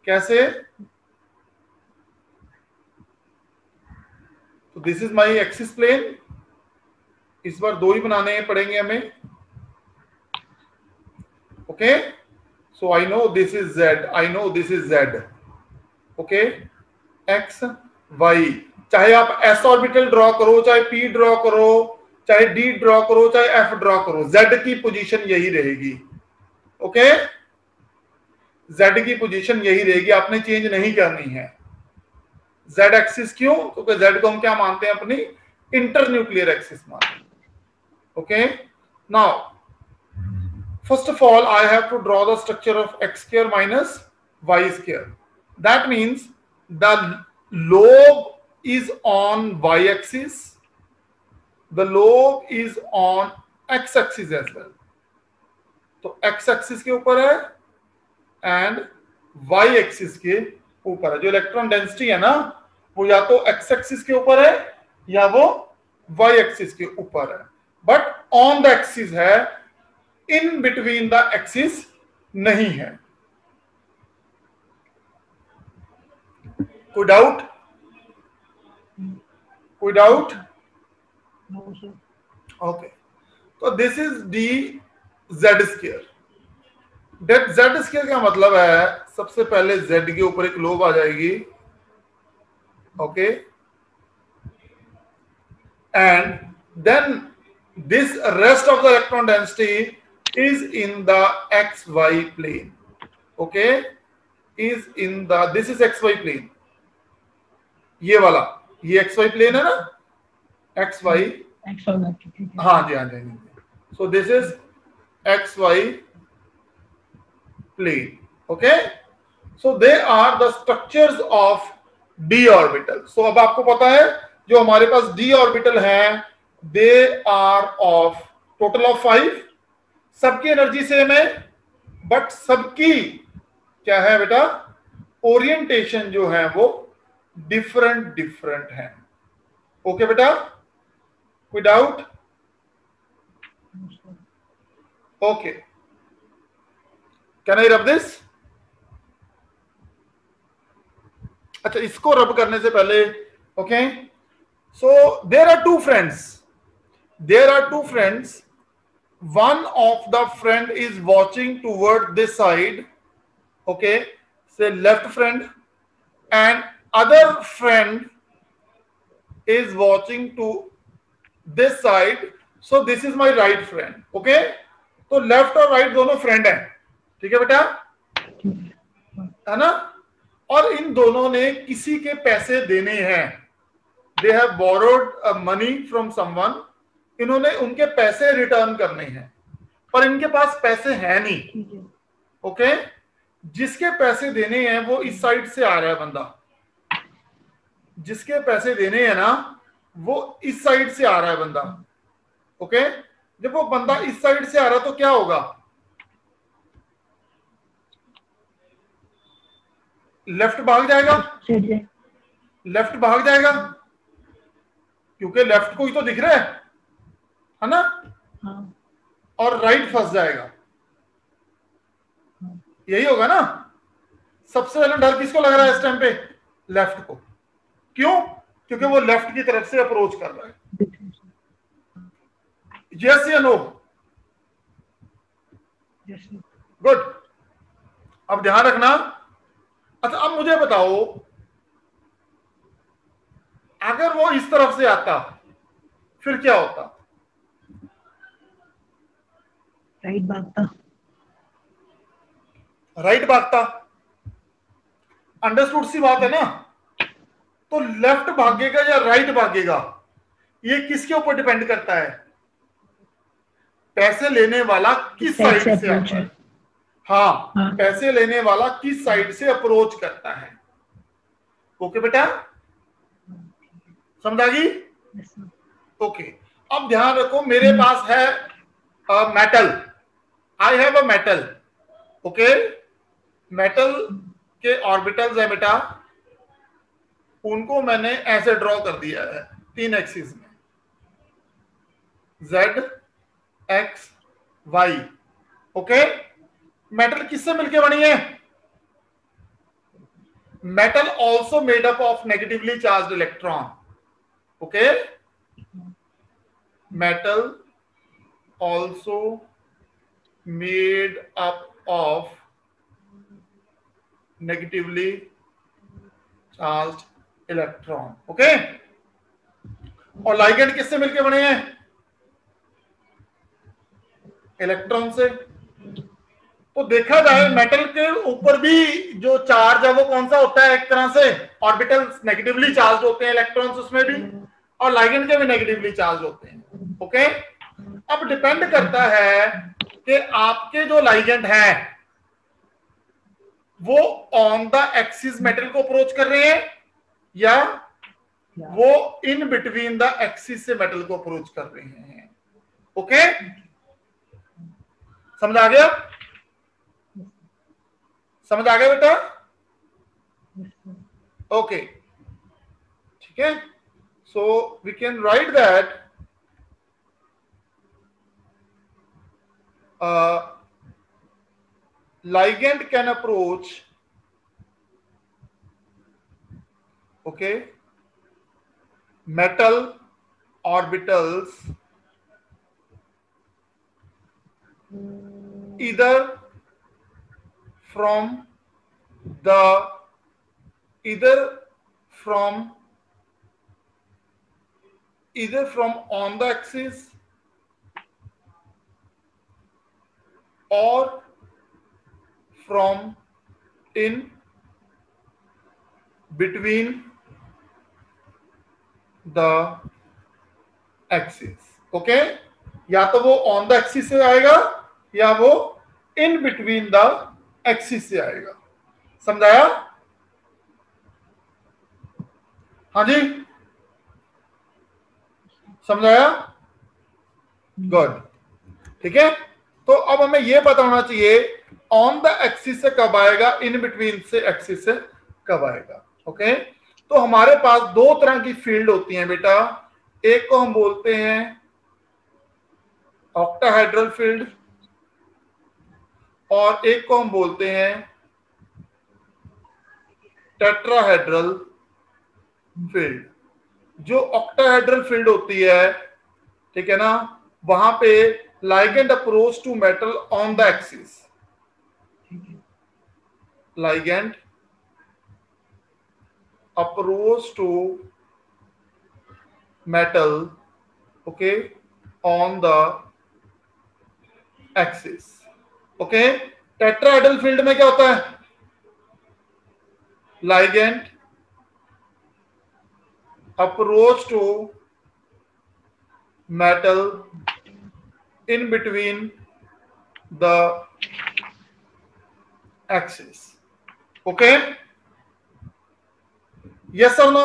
कैसे? तो this is my axis plane, इस बार दो ही बनाने पड़ेंगे हमें। Okay, so I know this is Z, I know this is Z. Okay, X Y, चाहे आप एस ऑर्बिटल ड्रॉ करो, चाहे पी ड्रॉ करो, चाहे डी ड्रॉ करो, चाहे एफ ड्रॉ करो, जेड की पोजीशन यही रहेगी। ओके, जेड की पोजीशन यही रहेगी, आपने चेंज नहीं करनी है। जेड एक्सिस क्यों? क्योंकि जेड को हम क्या मानते हैं? अपनी इंटरन्यूक्लियर एक्सिस मानते हैं। Okay, now first of all I have to draw the structure of X square minus Y square. That means the lobe is on Y axis, the lobe is on x axis as well. तो x axis के ऊपर है and y axis के ऊपर है। जो electron density है ना, वो या तो x axis के ऊपर है या वो y axis के ऊपर है, बट ऑन द एक्सिस है, इन बिटवीन द एक्सिस नहीं है। कोई डाउट? कोई डाउट? No, sir. ओके, तो this is D Z square. Z square का मतलब है, सबसे पहले जेड के ऊपर एक लोब आ जाएगी। Okay, and then this rest of the electron density is in the X Y plane. Okay, is in the, this is X Y plane, ये वाला, ये एक्स वाई प्लेन है ना, एक्स वाई। हाँ जी, हाँ जी, so this is X Y plane. Okay, so they are the structures of D orbital. So अब आपको पता है जो हमारे पास डी ऑर्बिटल है, they are of total of 5। सबकी एनर्जी सेम है, बट सबकी क्या है बेटा? ओरिएंटेशन जो है वो डिफरेंट डिफरेंट है। ओके बेटा, कोई doubt? Okay, can I rub this? अच्छा, इसको रब करने से पहले, okay, so there are two friends, there are two friends, one of the friend is watching toward this side, okay, say left friend, and other friend is watching to this side, so this is my right friend. Okay, तो left और right दोनों friend हैं, ठीक है बेटा, है ना? और इन दोनों ने किसी के पैसे देने हैं, they have borrowed money from someone, इन्होंने उनके पैसे रिटर्न करने हैं, पर इनके पास पैसे हैं नहीं। ओके, जिसके पैसे देने हैं वो इस साइड से आ रहा है बंदा, जिसके पैसे देने हैं ना वो इस साइड से आ रहा है बंदा। ओके, जब वो बंदा इस साइड से आ रहा है तो क्या होगा? लेफ्ट भाग जाएगा, लेफ्ट भाग जाएगा, क्योंकि लेफ्ट को ही तो दिख रहा है, है ना, हाँ और राइट फंस जाएगा, यही होगा ना। सबसे पहले डर किसको लग रहा है इस टाइम पे? लेफ्ट को। क्यों? क्योंकि वो लेफ्ट की तरफ से अप्रोच कर रहा है। यस या नो? Yes good. अब ध्यान रखना। अच्छा अब मुझे बताओ, अगर वो इस तरफ से आता फिर क्या होता? राइट भागता। राइट भागता। अंडरस्टूड सी बात है ना। तो लेफ्ट भागेगा या राइट भागेगा, ये किसके ऊपर डिपेंड करता है? पैसे लेने वाला किस साइड से साइड से अप्रोच आता है। है। हाँ, हाँ पैसे लेने वाला किस साइड से अप्रोच करता है। ओके बेटा, समझ आ गई? Yes sir. ओके। अब ध्यान रखो, मेरे पास है metal, I have a metal. Okay, metal के ऑर्बिटल्स है बेटा, उनको मैंने ऐसे ड्रॉ कर दिया है 3 एक्सिस में, Z X Y। Okay, metal किससे मिलके बनी है? Metal also made up of negatively charge electron. Okay, metal also made up of negatively charged electron। Okay, और लाइगेंड किससे मिलके बने हैं? इलेक्ट्रॉन से। तो देखा जाए मेटल के ऊपर भी जो चार्ज है वो कौन सा होता है? एक तरह से ऑर्बिटल्स नेगेटिवली चार्ज होते हैं, इलेक्ट्रॉन्स उसमें भी, और लाइगेंड के भी नेगेटिवली चार्ज होते हैं। ओके, अब डिपेंड करता है कि आपके जो लाइगेंड है वो ऑन द एक्सिस मेटल को अप्रोच कर रहे हैं या वो इन बिटवीन द एक्सिस से मेटल को अप्रोच कर रहे हैं। ओके, समझ आ गया? समझ आ गया बेटा? ओके, ठीक है। So we can write that ligand can approach, okay, metal orbitals either from the either from on the axis or from in between the axis। Okay, या तो वो ऑन द एक्सिस से आएगा या वो इन बिटवीन द एक्सिस से आएगा। समझाया? हाँ जी, समझाया? गुड, ठीक है। तो अब हमें यह पता होना चाहिए ऑन द एक्सिस से कब आएगा, इन बिटवीन से एक्सिस से कब आएगा। ओके, तो हमारे पास दो तरह की फील्ड होती हैं बेटा, एक को हम बोलते हैं ऑक्टाहेड्रल फील्ड और एक को हम बोलते हैं टेट्राहेड्रल फील्ड। जो ऑक्टाहेड्रल फील्ड होती है, ठीक है ना, वहां पे ligand approach to metal on the axis, ligand approach to metal, okay, on the axis। Okay, tetrahedral field में क्या होता है? ligand approach to metal in between the axis। Okay, yes और नो?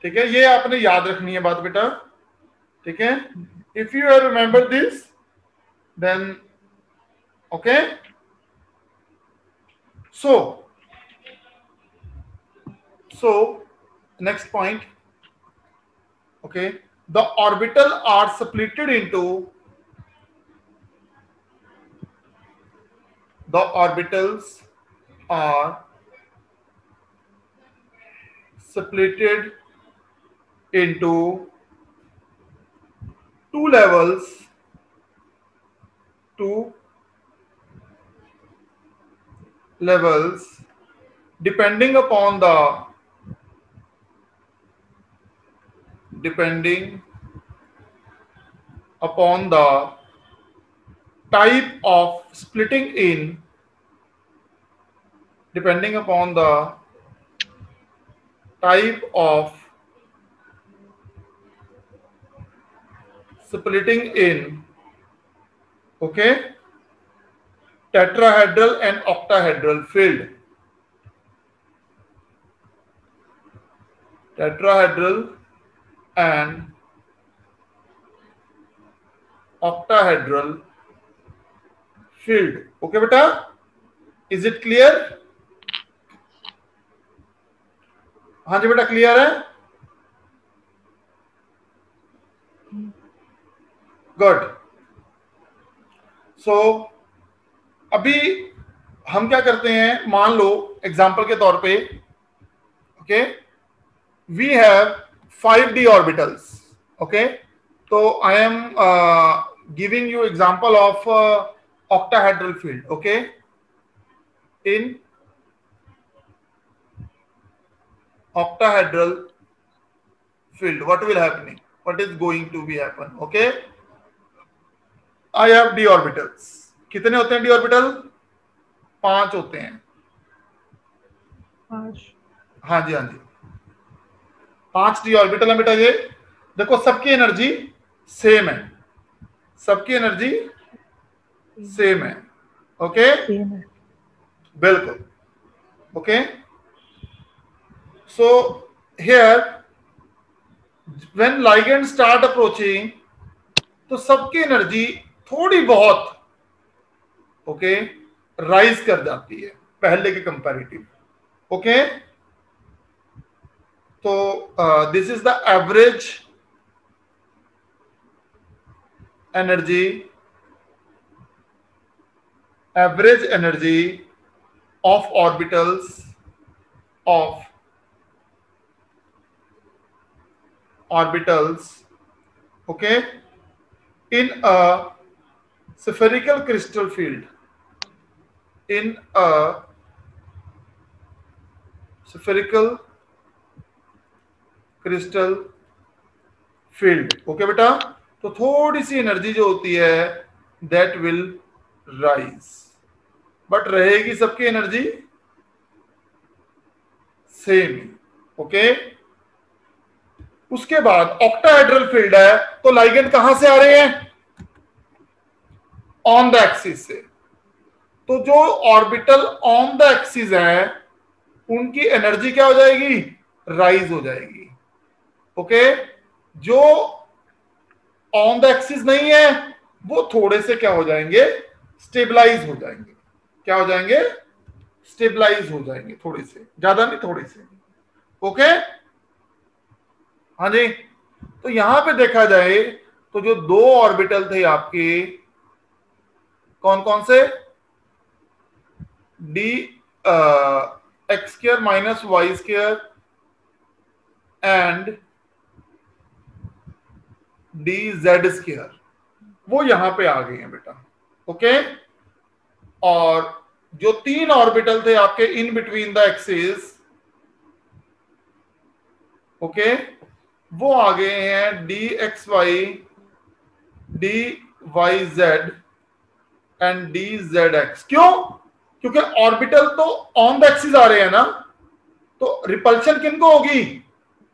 ठीक है, ये आपने याद रखनी है बात बेटा, ठीक है। If you have remember this then okay. so next point, okay, the orbital are splitted into the orbitals are splitted into two levels depending upon the type of splitting in, depending upon the type of splitting in, okay, tetrahedral and octahedral field. Tetrahedral and octahedral field. Okay बेटा, is it clear? हाँ जी बेटा, clear है? Good. सो अभी हम क्या करते हैं, मान लो एग्जांपल के तौर पे, okay, we have 5d orbitals. Okay, तो I am giving you example of octahedral field. Okay, in octahedral field, what will happen? What is going to be happen? Okay, I have d orbitals. कितने होते हैं d orbital? 5 होते हैं. 5. हाँ जी, हाँ जी, 5 d orbital है बेटा. ये देखो, सबकी एनर्जी सेम है, सबकी एनर्जी सेम है. ओके, बिल्कुल. Okay, so here when ligand start approaching, तो सबकी एनर्जी थोड़ी बहुत, ओके, राइज कर जाती है पहले के कंपैरेटिव. ओके, तो this is the average energy of orbitals okay, in a spherical crystal field. In a spherical crystal field. Okay बेटा, तो थोड़ी सी एनर्जी जो होती है दैट विल राइज, बट रहेगी सबकी एनर्जी सेम. ओके, उसके बाद ऑक्टाहेड्रल फील्ड है, तो लाइगेंड कहां से आ रहे हैं? ऑन द एक्सिस से. तो जो ऑर्बिटल ऑन द एक्सिस है उनकी एनर्जी क्या हो जाएगी? राइज हो जाएगी. ओके, जो ऑन द एक्सिस नहीं है वो थोड़े से क्या हो जाएंगे? स्टेबलाइज हो जाएंगे. क्या हो जाएंगे? स्टेबलाइज हो जाएंगे, थोड़े से, ज्यादा नहीं, थोड़े से. ओके, हाँ जी. तो यहां पे देखा जाए तो जो दो ऑर्बिटल थे आपके, कौन कौन से? D X square minus Y square and D Z square, वो यहां पे आ गए हैं बेटा. ओके, और जो 3 ऑर्बिटल थे आपके in between the axis, okay, वो आ गए हैं D X Y, D Y Z and D Z X. क्यों? क्योंकि ऑर्बिटल तो ऑन द एक्सिस आ रहे हैं ना, तो रिपल्शन किनको होगी?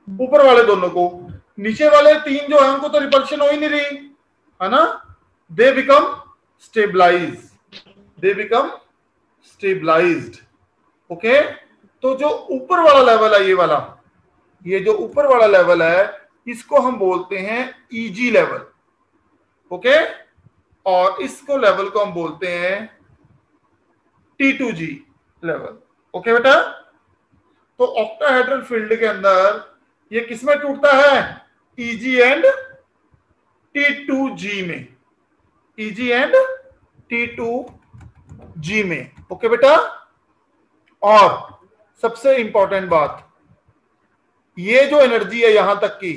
ऊपर वाले दोनों को. नीचे वाले 3 जो है उनको तो रिपल्शन हो ही नहीं रही है ना. They become stabilised. ओके, तो जो ऊपर वाला लेवल है, ये वाला, ये जो ऊपर वाला लेवल है, इसको हम बोलते हैं ईजी लेवल. ओके, और इसको लेवल को हम बोलते हैं T2G लेवल. ओके बेटा, तो ऑक्टाहेड्रल फील्ड के अंदर ये किसमें टूटता है? Eg एंड T2G में, Eg एंड T2G में। ओके बेटा, और सबसे इंपॉर्टेंट बात, ये जो एनर्जी है यहां तक की,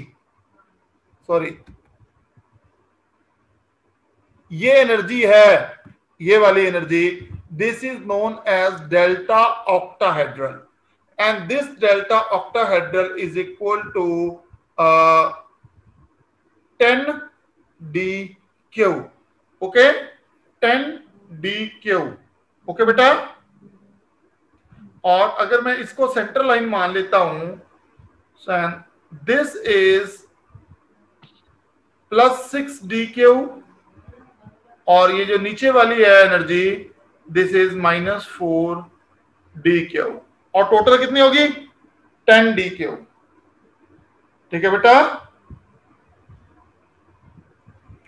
सॉरी, ये एनर्जी है, ये वाली energy, this is known as delta octahedral, and this delta octahedral is equal to 10dq। Okay, 10dq। Okay बेटा, और अगर मैं इसको सेंटर लाइन मान लेता हूं, दिस इज +6dq, और ये जो नीचे वाली है एनर्जी, दिस इज -4dq, और टोटल कितनी होगी 10dq। ठीक है बेटा,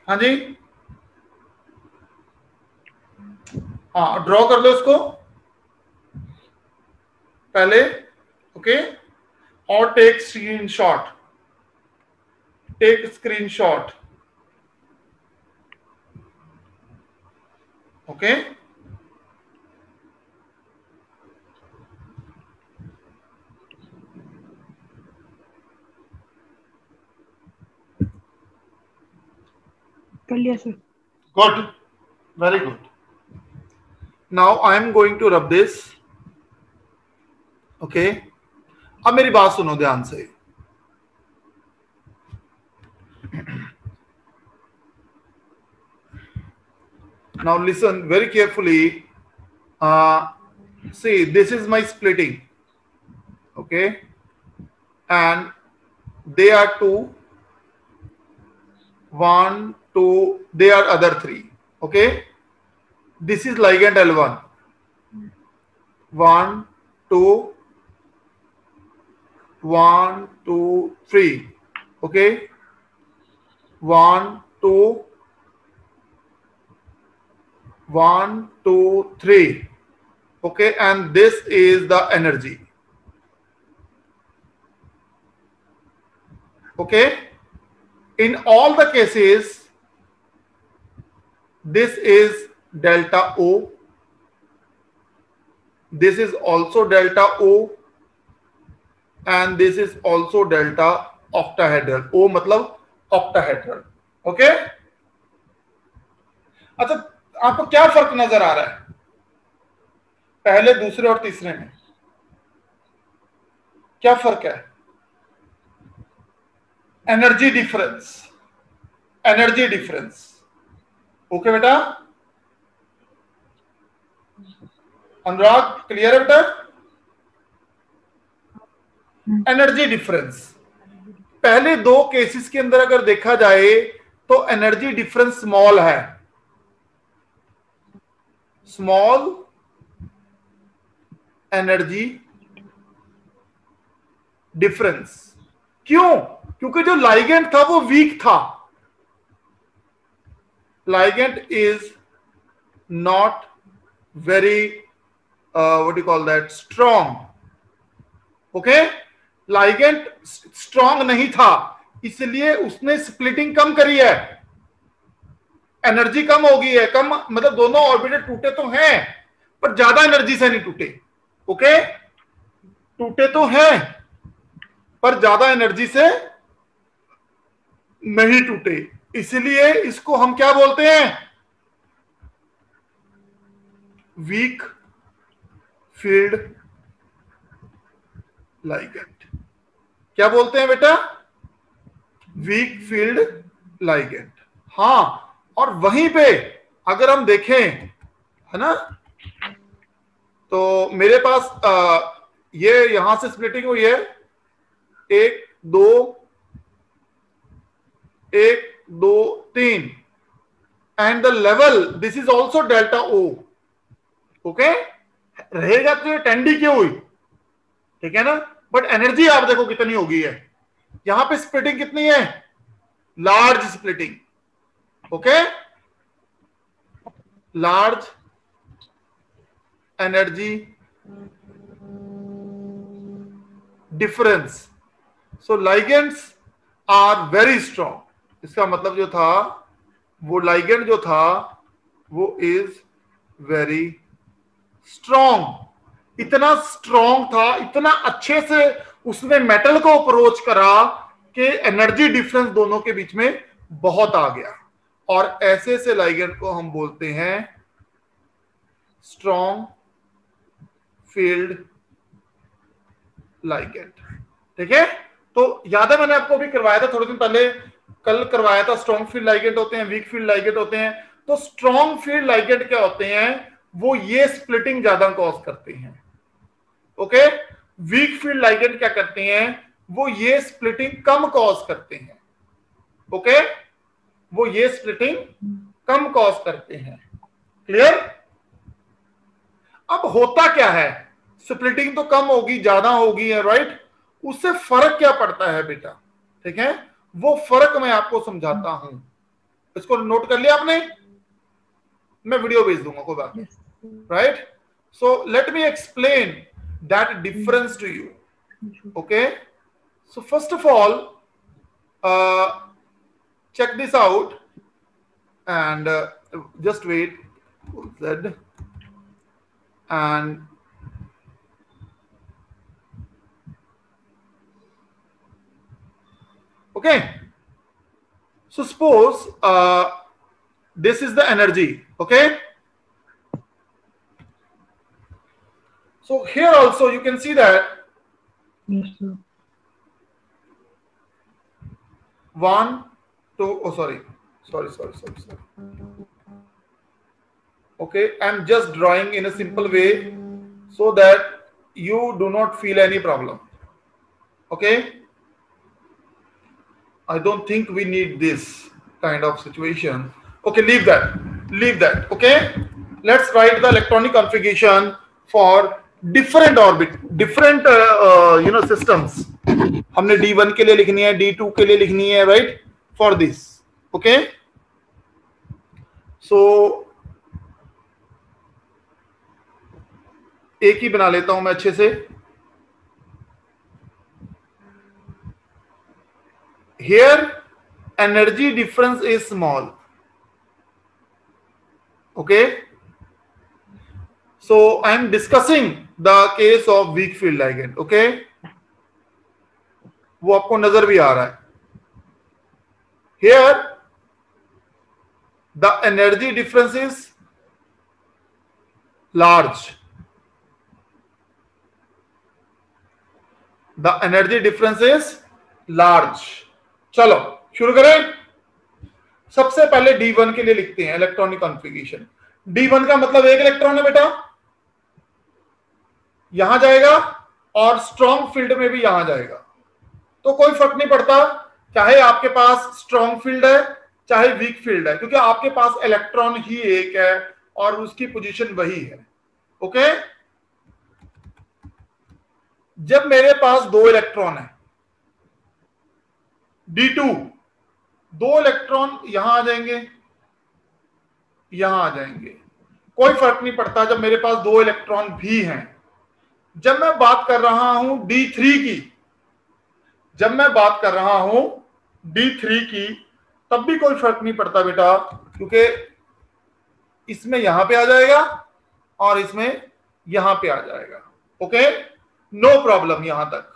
हाँ जी, हाँ ड्रॉ कर लो इसको पहले। ओके, और take screenshot, take screenshot. Okay, कर लिया sir. Good, very good. Now I am going to rub this. Okay, अब मेरी बात सुनो ध्यान से। Now listen very carefully. See, this is my splitting. Okay, and they are 2, 1, 2. They are other 3. Okay, this is ligand L1. 1, 2, 1, 2, 3. Okay, 1, 2, 1, 2, 3. Okay, and this is the energy. Okay, in all the cases, this is delta O, this is also delta O, and this is also delta octahedral. O मतलब octahedral. Okay, अच्छा, आपको क्या फर्क नजर आ रहा है पहले, दूसरे और तीसरे में? क्या फर्क है? Energy difference, energy difference. Okay बेटा, अनुराग क्लियर है बेटा? एनर्जी डिफरेंस पहले दो केसेस के अंदर अगर देखा जाए तो एनर्जी डिफरेंस स्मॉल है, स्मॉल एनर्जी डिफरेंस। क्यों? क्योंकि जो लाइगेंड था वो वीक था। Ligand is not very what you call that, strong. Okay, ligand strong नहीं था, इसलिए उसने स्प्लिटिंग कम करी है, एनर्जी कम हो गई है। कम मतलब दोनों ऑर्बिटल टूटे तो हैं पर ज्यादा एनर्जी से नहीं टूटे। ओके, टूटे तो हैं पर ज्यादा एनर्जी से नहीं टूटे, इसलिए इसको हम क्या बोलते हैं? Weak field ligand. क्या बोलते हैं बेटा? Weak field ligand. हाँ, और वहीं पे अगर हम देखें, है ना, तो मेरे पास ये यहां से स्प्लिटिंग हुई है, 1, 2, 1, 2, 3, and the level this is also delta O. Okay, रहेगा तो ये 10d क्यों हुई, ठीक है ना, बट एनर्जी आप देखो कितनी हो गई है। यहां पे स्प्लिटिंग कितनी है? Large splitting. Okay, large energy difference. So ligands are very strong. इसका मतलब जो था वो लाइगेंड जो था वो इज वेरी स्ट्रॉन्ग। इतना स्ट्रॉन्ग था, इतना अच्छे से उसने मेटल को अप्रोच करा कि एनर्जी डिफरेंस दोनों के बीच में बहुत आ गया। और ऐसे से लाइगेंड को हम बोलते हैं स्ट्रॉन्ग फील्ड लाइगेंड। ठीक है, तो याद है मैंने आपको भी करवाया था थोड़े दिन पहले, कल करवाया था। स्ट्रॉन्ग फील्ड लाइगेंड होते हैं, वीक फील्ड लाइगेंड होते हैं। तो स्ट्रॉन्ग फील्ड लाइगेंड क्या होते हैं, वो ये स्प्लिटिंग ज्यादा कॉज करते हैं। ओके, वीक फील्ड लाइगेंड क्या करते हैं, वो ये स्प्लिटिंग कम कॉज करते हैं। ओके, वो ये स्प्लिटिंग कम कॉज करते हैं। क्लियर? अब होता क्या है, स्प्लिटिंग तो कम होगी, ज्यादा होगी, है राइट। उससे फर्क क्या पड़ता है बेटा, ठीक है, वो फर्क मैं आपको समझाता हूं। इसको नोट कर लिया आपने? मैं वीडियो भेज दूंगा, कोई बात नहीं, right. So let me explain that difference to you. Okay, so first of all, check this out and just wait. Z and okay, so suppose this is the energy. Okay, so here also you can see that Yes, sir. 1 2 oh sorry. Okay, I'm just drawing in a simple way so that you do not feel any problem. Okay, I don't think we need this kind of situation. Okay, leave that. Okay, let's write the electronic configuration for different orbit, different systems. हमने D1 के लिए लिखनी है, D2 के लिए लिखनी है, right, for this. Okay, सो एक ही बना लेता हूं मैं अच्छे से। Here energy difference is small. Okay, so I am discussing the case of weak field ligand. Okay, वो आपको नजर भी आ रहा है। Here the energy difference is large. The energy difference is large. चलो शुरू करें। सबसे पहले D1 के लिए लिखते हैं इलेक्ट्रॉनिक कॉन्फ़िगरेशन। D1 का मतलब एक इलेक्ट्रॉन है बेटा, यहां जाएगा और स्ट्रॉन्ग फील्ड में भी यहां जाएगा। तो कोई फर्क नहीं पड़ता चाहे आपके पास स्ट्रॉन्ग फील्ड है चाहे वीक फील्ड है, क्योंकि आपके पास इलेक्ट्रॉन ही एक है और उसकी पोजीशन वही है। ओके, जब मेरे पास 2 इलेक्ट्रॉन है D2, 2 इलेक्ट्रॉन यहां आ जाएंगे, यहां आ जाएंगे, कोई फर्क नहीं पड़ता जब मेरे पास 2 इलेक्ट्रॉन भी हैं। जब मैं बात कर रहा हूं D3 की, जब मैं बात कर रहा हूं D3 की, तब भी कोई फर्क नहीं पड़ता बेटा, क्योंकि इसमें यहां पे आ जाएगा और इसमें यहां पे आ जाएगा। ओके, नो प्रॉब्लम, यहां तक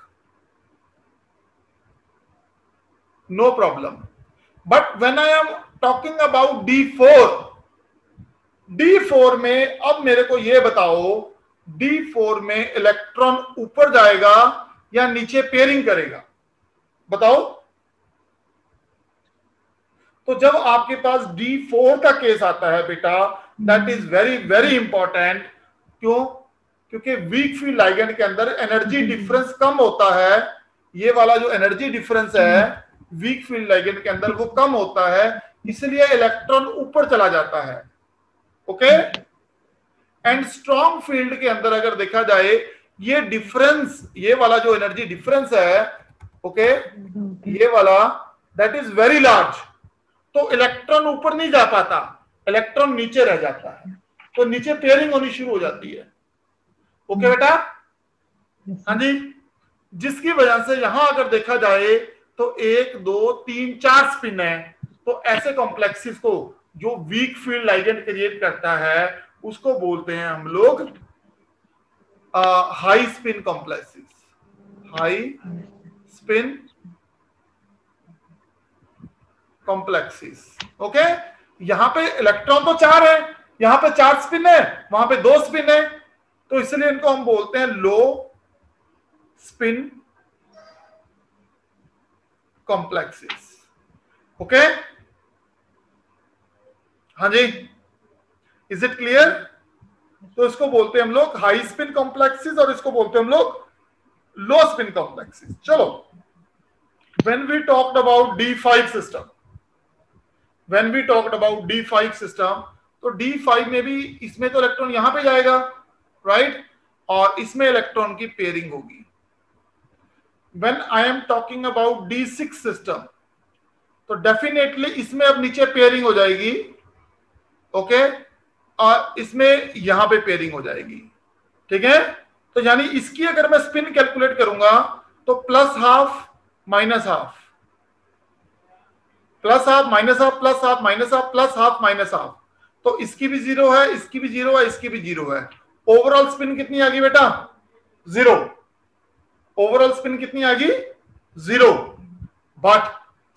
no problem. But when I am talking about D4 में, अब मेरे को यह बताओ D4 में इलेक्ट्रॉन ऊपर जाएगा या नीचे पेयरिंग करेगा, बताओ। तो जब आपके पास D4 का केस आता है बेटा, that is very very important. क्यों? क्योंकि वीक फील्ड लाइगेंड के अंदर एनर्जी डिफरेंस कम होता है। ये वाला जो एनर्जी डिफरेंस है वीक फील्ड लाइगेंड के अंदर वो कम होता है, इसलिए इलेक्ट्रॉन ऊपर चला जाता है। ओके, एंड स्ट्रॉन्ग फील्ड के अंदर अगर देखा जाए ये डिफरेंस, ये वाला जो एनर्जी डिफरेंस है, ओके, ये वाला दैट इज वेरी लार्ज। तो इलेक्ट्रॉन ऊपर नहीं जा पाता, इलेक्ट्रॉन नीचे रह जाता है, तो नीचे पेयरिंग होनी शुरू हो जाती है। ओके बेटा, हाँ जी, जिसकी वजह से यहां अगर देखा जाए तो 1 2 3 4 स्पिन है। तो ऐसे कॉम्प्लेक्सेस को जो वीक फील्ड लाइगेंड क्रिएट करता है उसको बोलते हैं हम लोग high spin complexes, high spin complexes. Okay, यहां पे इलेक्ट्रॉन तो 4 है, यहां पे 4 स्पिन है, वहां पे 2 स्पिन है, तो इसलिए इनको हम बोलते हैं लो स्पिन कॉम्प्लेक्सेस। ओके, हाँ जी, इज इट क्लियर? तो इसको बोलते हैं हम लोग हाई स्पिन कॉम्प्लेक्सेस और इसको बोलते हैं हम लोग लो स्पिन कॉम्प्लेक्सेस। चलो, when we talked about D5 system, when we talked about D5 system, तो D5 में भी इसमें तो इलेक्ट्रॉन यहां पे जाएगा, राइट, और इसमें इलेक्ट्रॉन की पेयरिंग होगी। When I am talking about D6 system, तो डेफिनेटली इसमें अब नीचे पेयरिंग हो जाएगी, ओके, और इसमें यहां पे पेयरिंग हो जाएगी, ठीक है। तो यानी इसकी अगर मैं स्पिन कैलकुलेट करूंगा तो plus half minus half, plus half minus half, plus half minus half, plus half minus half, तो इसकी भी 0 है, इसकी भी 0 है, इसकी भी 0 है। ओवरऑल स्पिन कितनी आ गई बेटा? 0। ओवरऑल स्पिन कितनी आ गई? 0। बट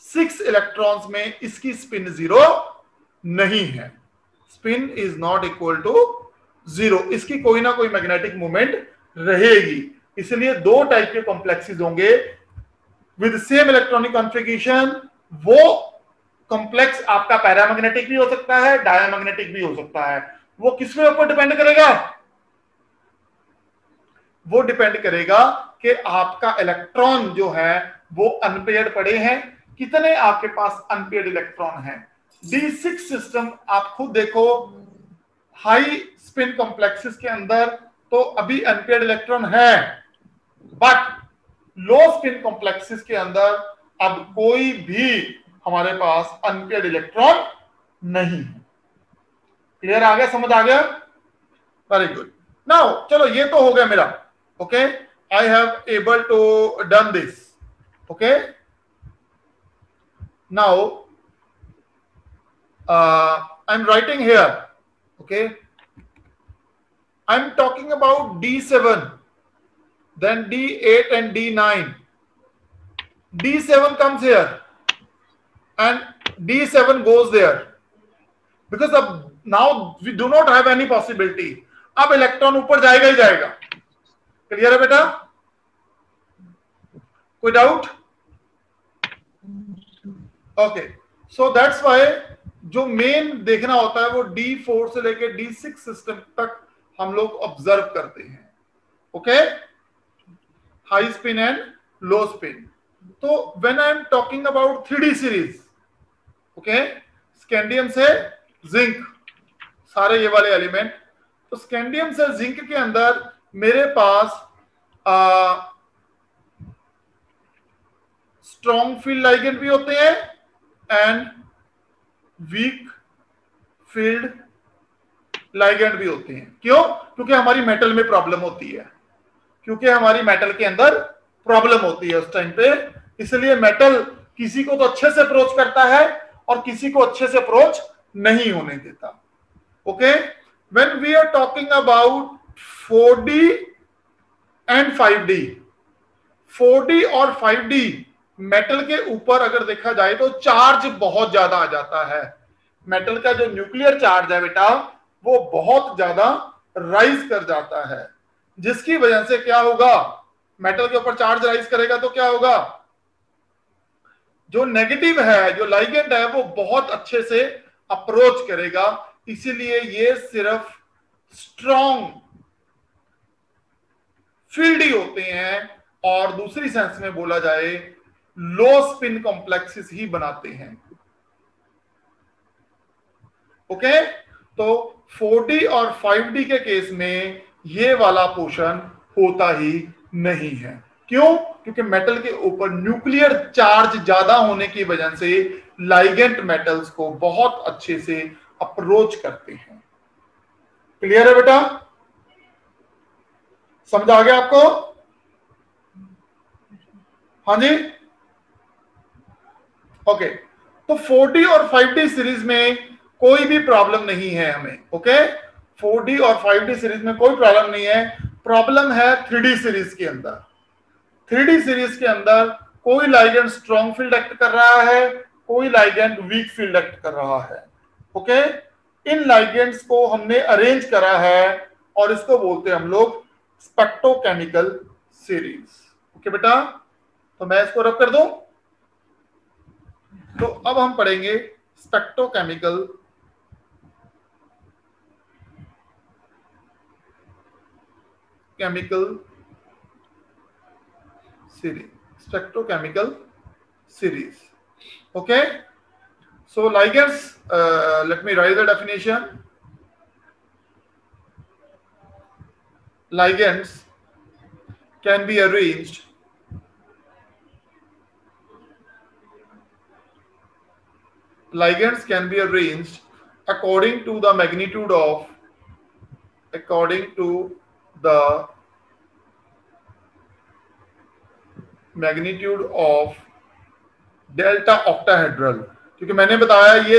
6 इलेक्ट्रॉन्स में इसकी स्पिन 0 नहीं है। Spin is not equal to 0, इसकी कोई ना कोई मैग्नेटिक मोमेंट रहेगी। इसलिए 2 टाइप के कॉम्प्लेक्सेस होंगे विद सेम इलेक्ट्रॉनिक कॉन्फ़िगरेशन। वो कॉम्प्लेक्स आपका पैरामैग्नेटिक भी हो सकता है, डायमैग्नेटिक भी हो सकता है। वो किसके ऊपर डिपेंड करेगा? वो डिपेंड करेगा कि आपका इलेक्ट्रॉन जो है वो अनपेयर्ड पड़े हैं, कितने आपके पास अनपेयर्ड इलेक्ट्रॉन हैं। D6 सिस्टम आप खुद देखो, हाई स्पिन कॉम्प्लेक्सेस के अंदर तो अभी अनपेयर्ड इलेक्ट्रॉन है, बट लो स्पिन कॉम्प्लेक्सेस के अंदर अब कोई भी हमारे पास अनपेयर्ड इलेक्ट्रॉन नहीं है। क्लियर आ गया? समझ आ गया? Very good. नाउ चलो, ये तो हो गया मेरा। Okay, I have able to done this. Okay, now I am writing here. Okay, I am talking about D7, then D8 and D9. D7 comes here and D7 goes there because अब now we do not have any possibility. अब electron ऊपर जाएगा ही जाएगा। Clear है बेटा? कोई doubt? Okay, so that's why जो main देखना होता है वो D4 से लेके D6 सिस्टम तक हम लोग ऑब्जर्व करते हैं। Okay, high spin and low spin. तो when I am talking about 3D series, okay, scandium से जिंक, सारे ये वाले एलिमेंट, तो स्कैंडियम से जिंक के अंदर मेरे पास स्ट्रॉन्ग फील्ड लाइगेंड भी होते हैं एंड वीक फील्ड लाइगेंड भी होते हैं। क्यों? क्योंकि हमारी मेटल में प्रॉब्लम होती है, क्योंकि हमारी मेटल के अंदर प्रॉब्लम होती है उस टाइम पे, इसलिए मेटल किसी को तो अच्छे से अप्रोच करता है और किसी को अच्छे से अप्रोच नहीं होने देता। Okay, when we are talking about 4D and 5D, 4D और 5D मेटल के ऊपर अगर देखा जाए तो चार्ज बहुत ज्यादा आ जाता है। मेटल का जो न्यूक्लियर चार्ज है बेटा वो बहुत ज्यादा राइज कर जाता है, जिसकी वजह से क्या होगा, मेटल के ऊपर चार्ज राइज करेगा तो क्या होगा, जो नेगेटिव है, जो लाइगेंड है, वो बहुत अच्छे से अप्रोच करेगा। इसीलिए ये सिर्फ स्ट्रॉन्ग फील्ड ही होते हैं और दूसरी सेंस में बोला जाए लो स्पिन कॉम्प्लेक्सेस ही बनाते हैं। ओके, तो 4D और 5D के केस में ये वाला पोर्शन होता ही नहीं है। क्यों? क्योंकि मेटल के ऊपर न्यूक्लियर चार्ज ज्यादा होने की वजह से लाइगेंड मेटल्स को बहुत अच्छे से अप्रोच करते हैं। क्लियर है बेटा? समझ आ गया आपको? हाँ जी, ओके, तो 4D और 5D सीरीज में कोई भी प्रॉब्लम नहीं है हमें। ओके, 4D और 5D सीरीज में कोई प्रॉब्लम नहीं है, प्रॉब्लम है 3D सीरीज के अंदर। 3D सीरीज के अंदर कोई लाइगेंड स्ट्रॉन्ग फील्ड एक्ट कर रहा है, कोई लाइगेंड वीक फील्ड एक्ट कर रहा है। ओके, इन लाइगेंड्स को हमने अरेंज करा है और इसको बोलते हैं हम लोग स्पेक्ट्रोकेमिकल सीरीज। ओके बेटा, तो मैं इसको रब कर दूं। तो अब हम पढ़ेंगे spectrochemical series, spectrochemical series. Okay, so ligands, let me write the definition. Ligands can be arranged according to the magnitude of delta octahedral, क्योंकि मैंने बताया ये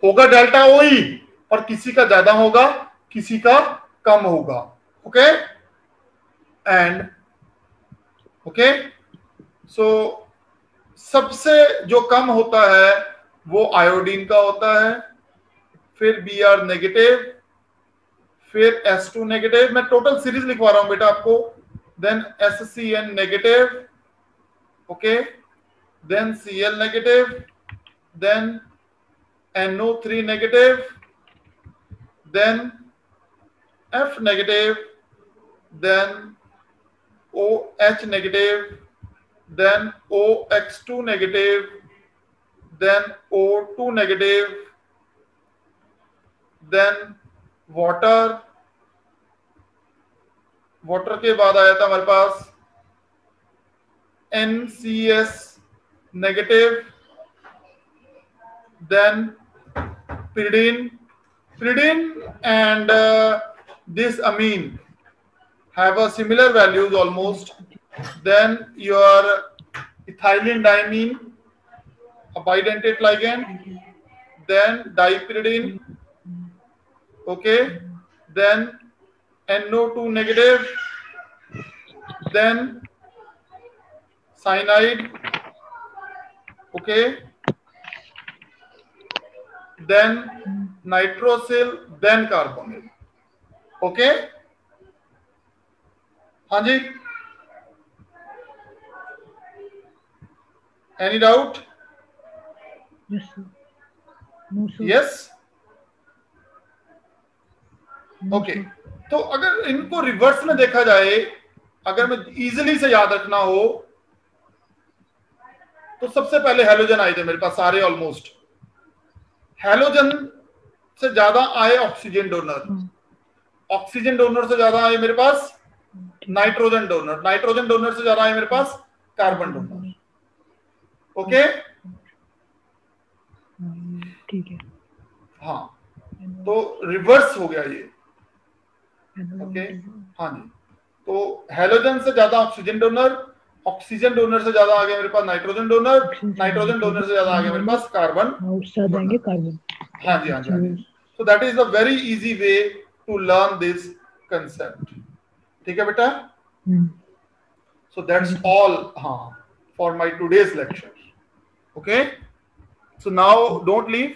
होगा डेल्टा ओई, और किसी का ज्यादा होगा किसी का कम होगा। ओके, एंड ओके, सो सबसे जो कम होता है वो आयोडीन का होता है, फिर Br नेगेटिव, फिर S2 नेगेटिव। मैं टोटल सीरीज लिखवा रहा हूं बेटा आपको। Then SCN negative, okay, then Cl negative, then NO3 negative, then F negative, then OH negative, then OX2 negative, then O2 negative, then water के बाद आया था हमारे पास NCS negative, then pyridine and this amine have a similar values almost. Then your ethylene diamine, a bidentate ligand, then dipyridine, okay, then NO2 negative, then cyanide, okay, then nitrosyl, then carbonyl. Okay, हाँ जी, any doubt? Yes sir. No sir. Yes. No, Okay, sir. तो अगर इनको reverse में देखा जाए, अगर मैं easily से याद रखना हो, तो सबसे पहले हेलोजन आए थे मेरे पास सारे ऑलमोस्ट। हेलोजन से ज्यादा आए ऑक्सीजन डोनर, ऑक्सीजन डोनर से ज्यादा आए मेरे पास नाइट्रोजन डोनर, नाइट्रोजन डोनर से ज्यादा आए मेरे पास कार्बन डोनर। ओके, ठीक है, हाँ, तो रिवर्स हो गया ये। ओके, हाँ जी, तो हेलोजन से ज्यादा ऑक्सीजन डोनर, ऑक्सीजन डोनर से ज्यादा आ गया मेरे पास नाइट्रोजन डोनर, नाइट्रोजन डोनर से ज्यादा आ गया मेरे पास कार्बन। कार्बन। हाँ जी, हाँ जी, हाँ जी। So that is a very easy way to learn this concept. ठीक है बेटा, सो दैट्स ऑल हाँ for my today's lecture. Okay, so now don't leave,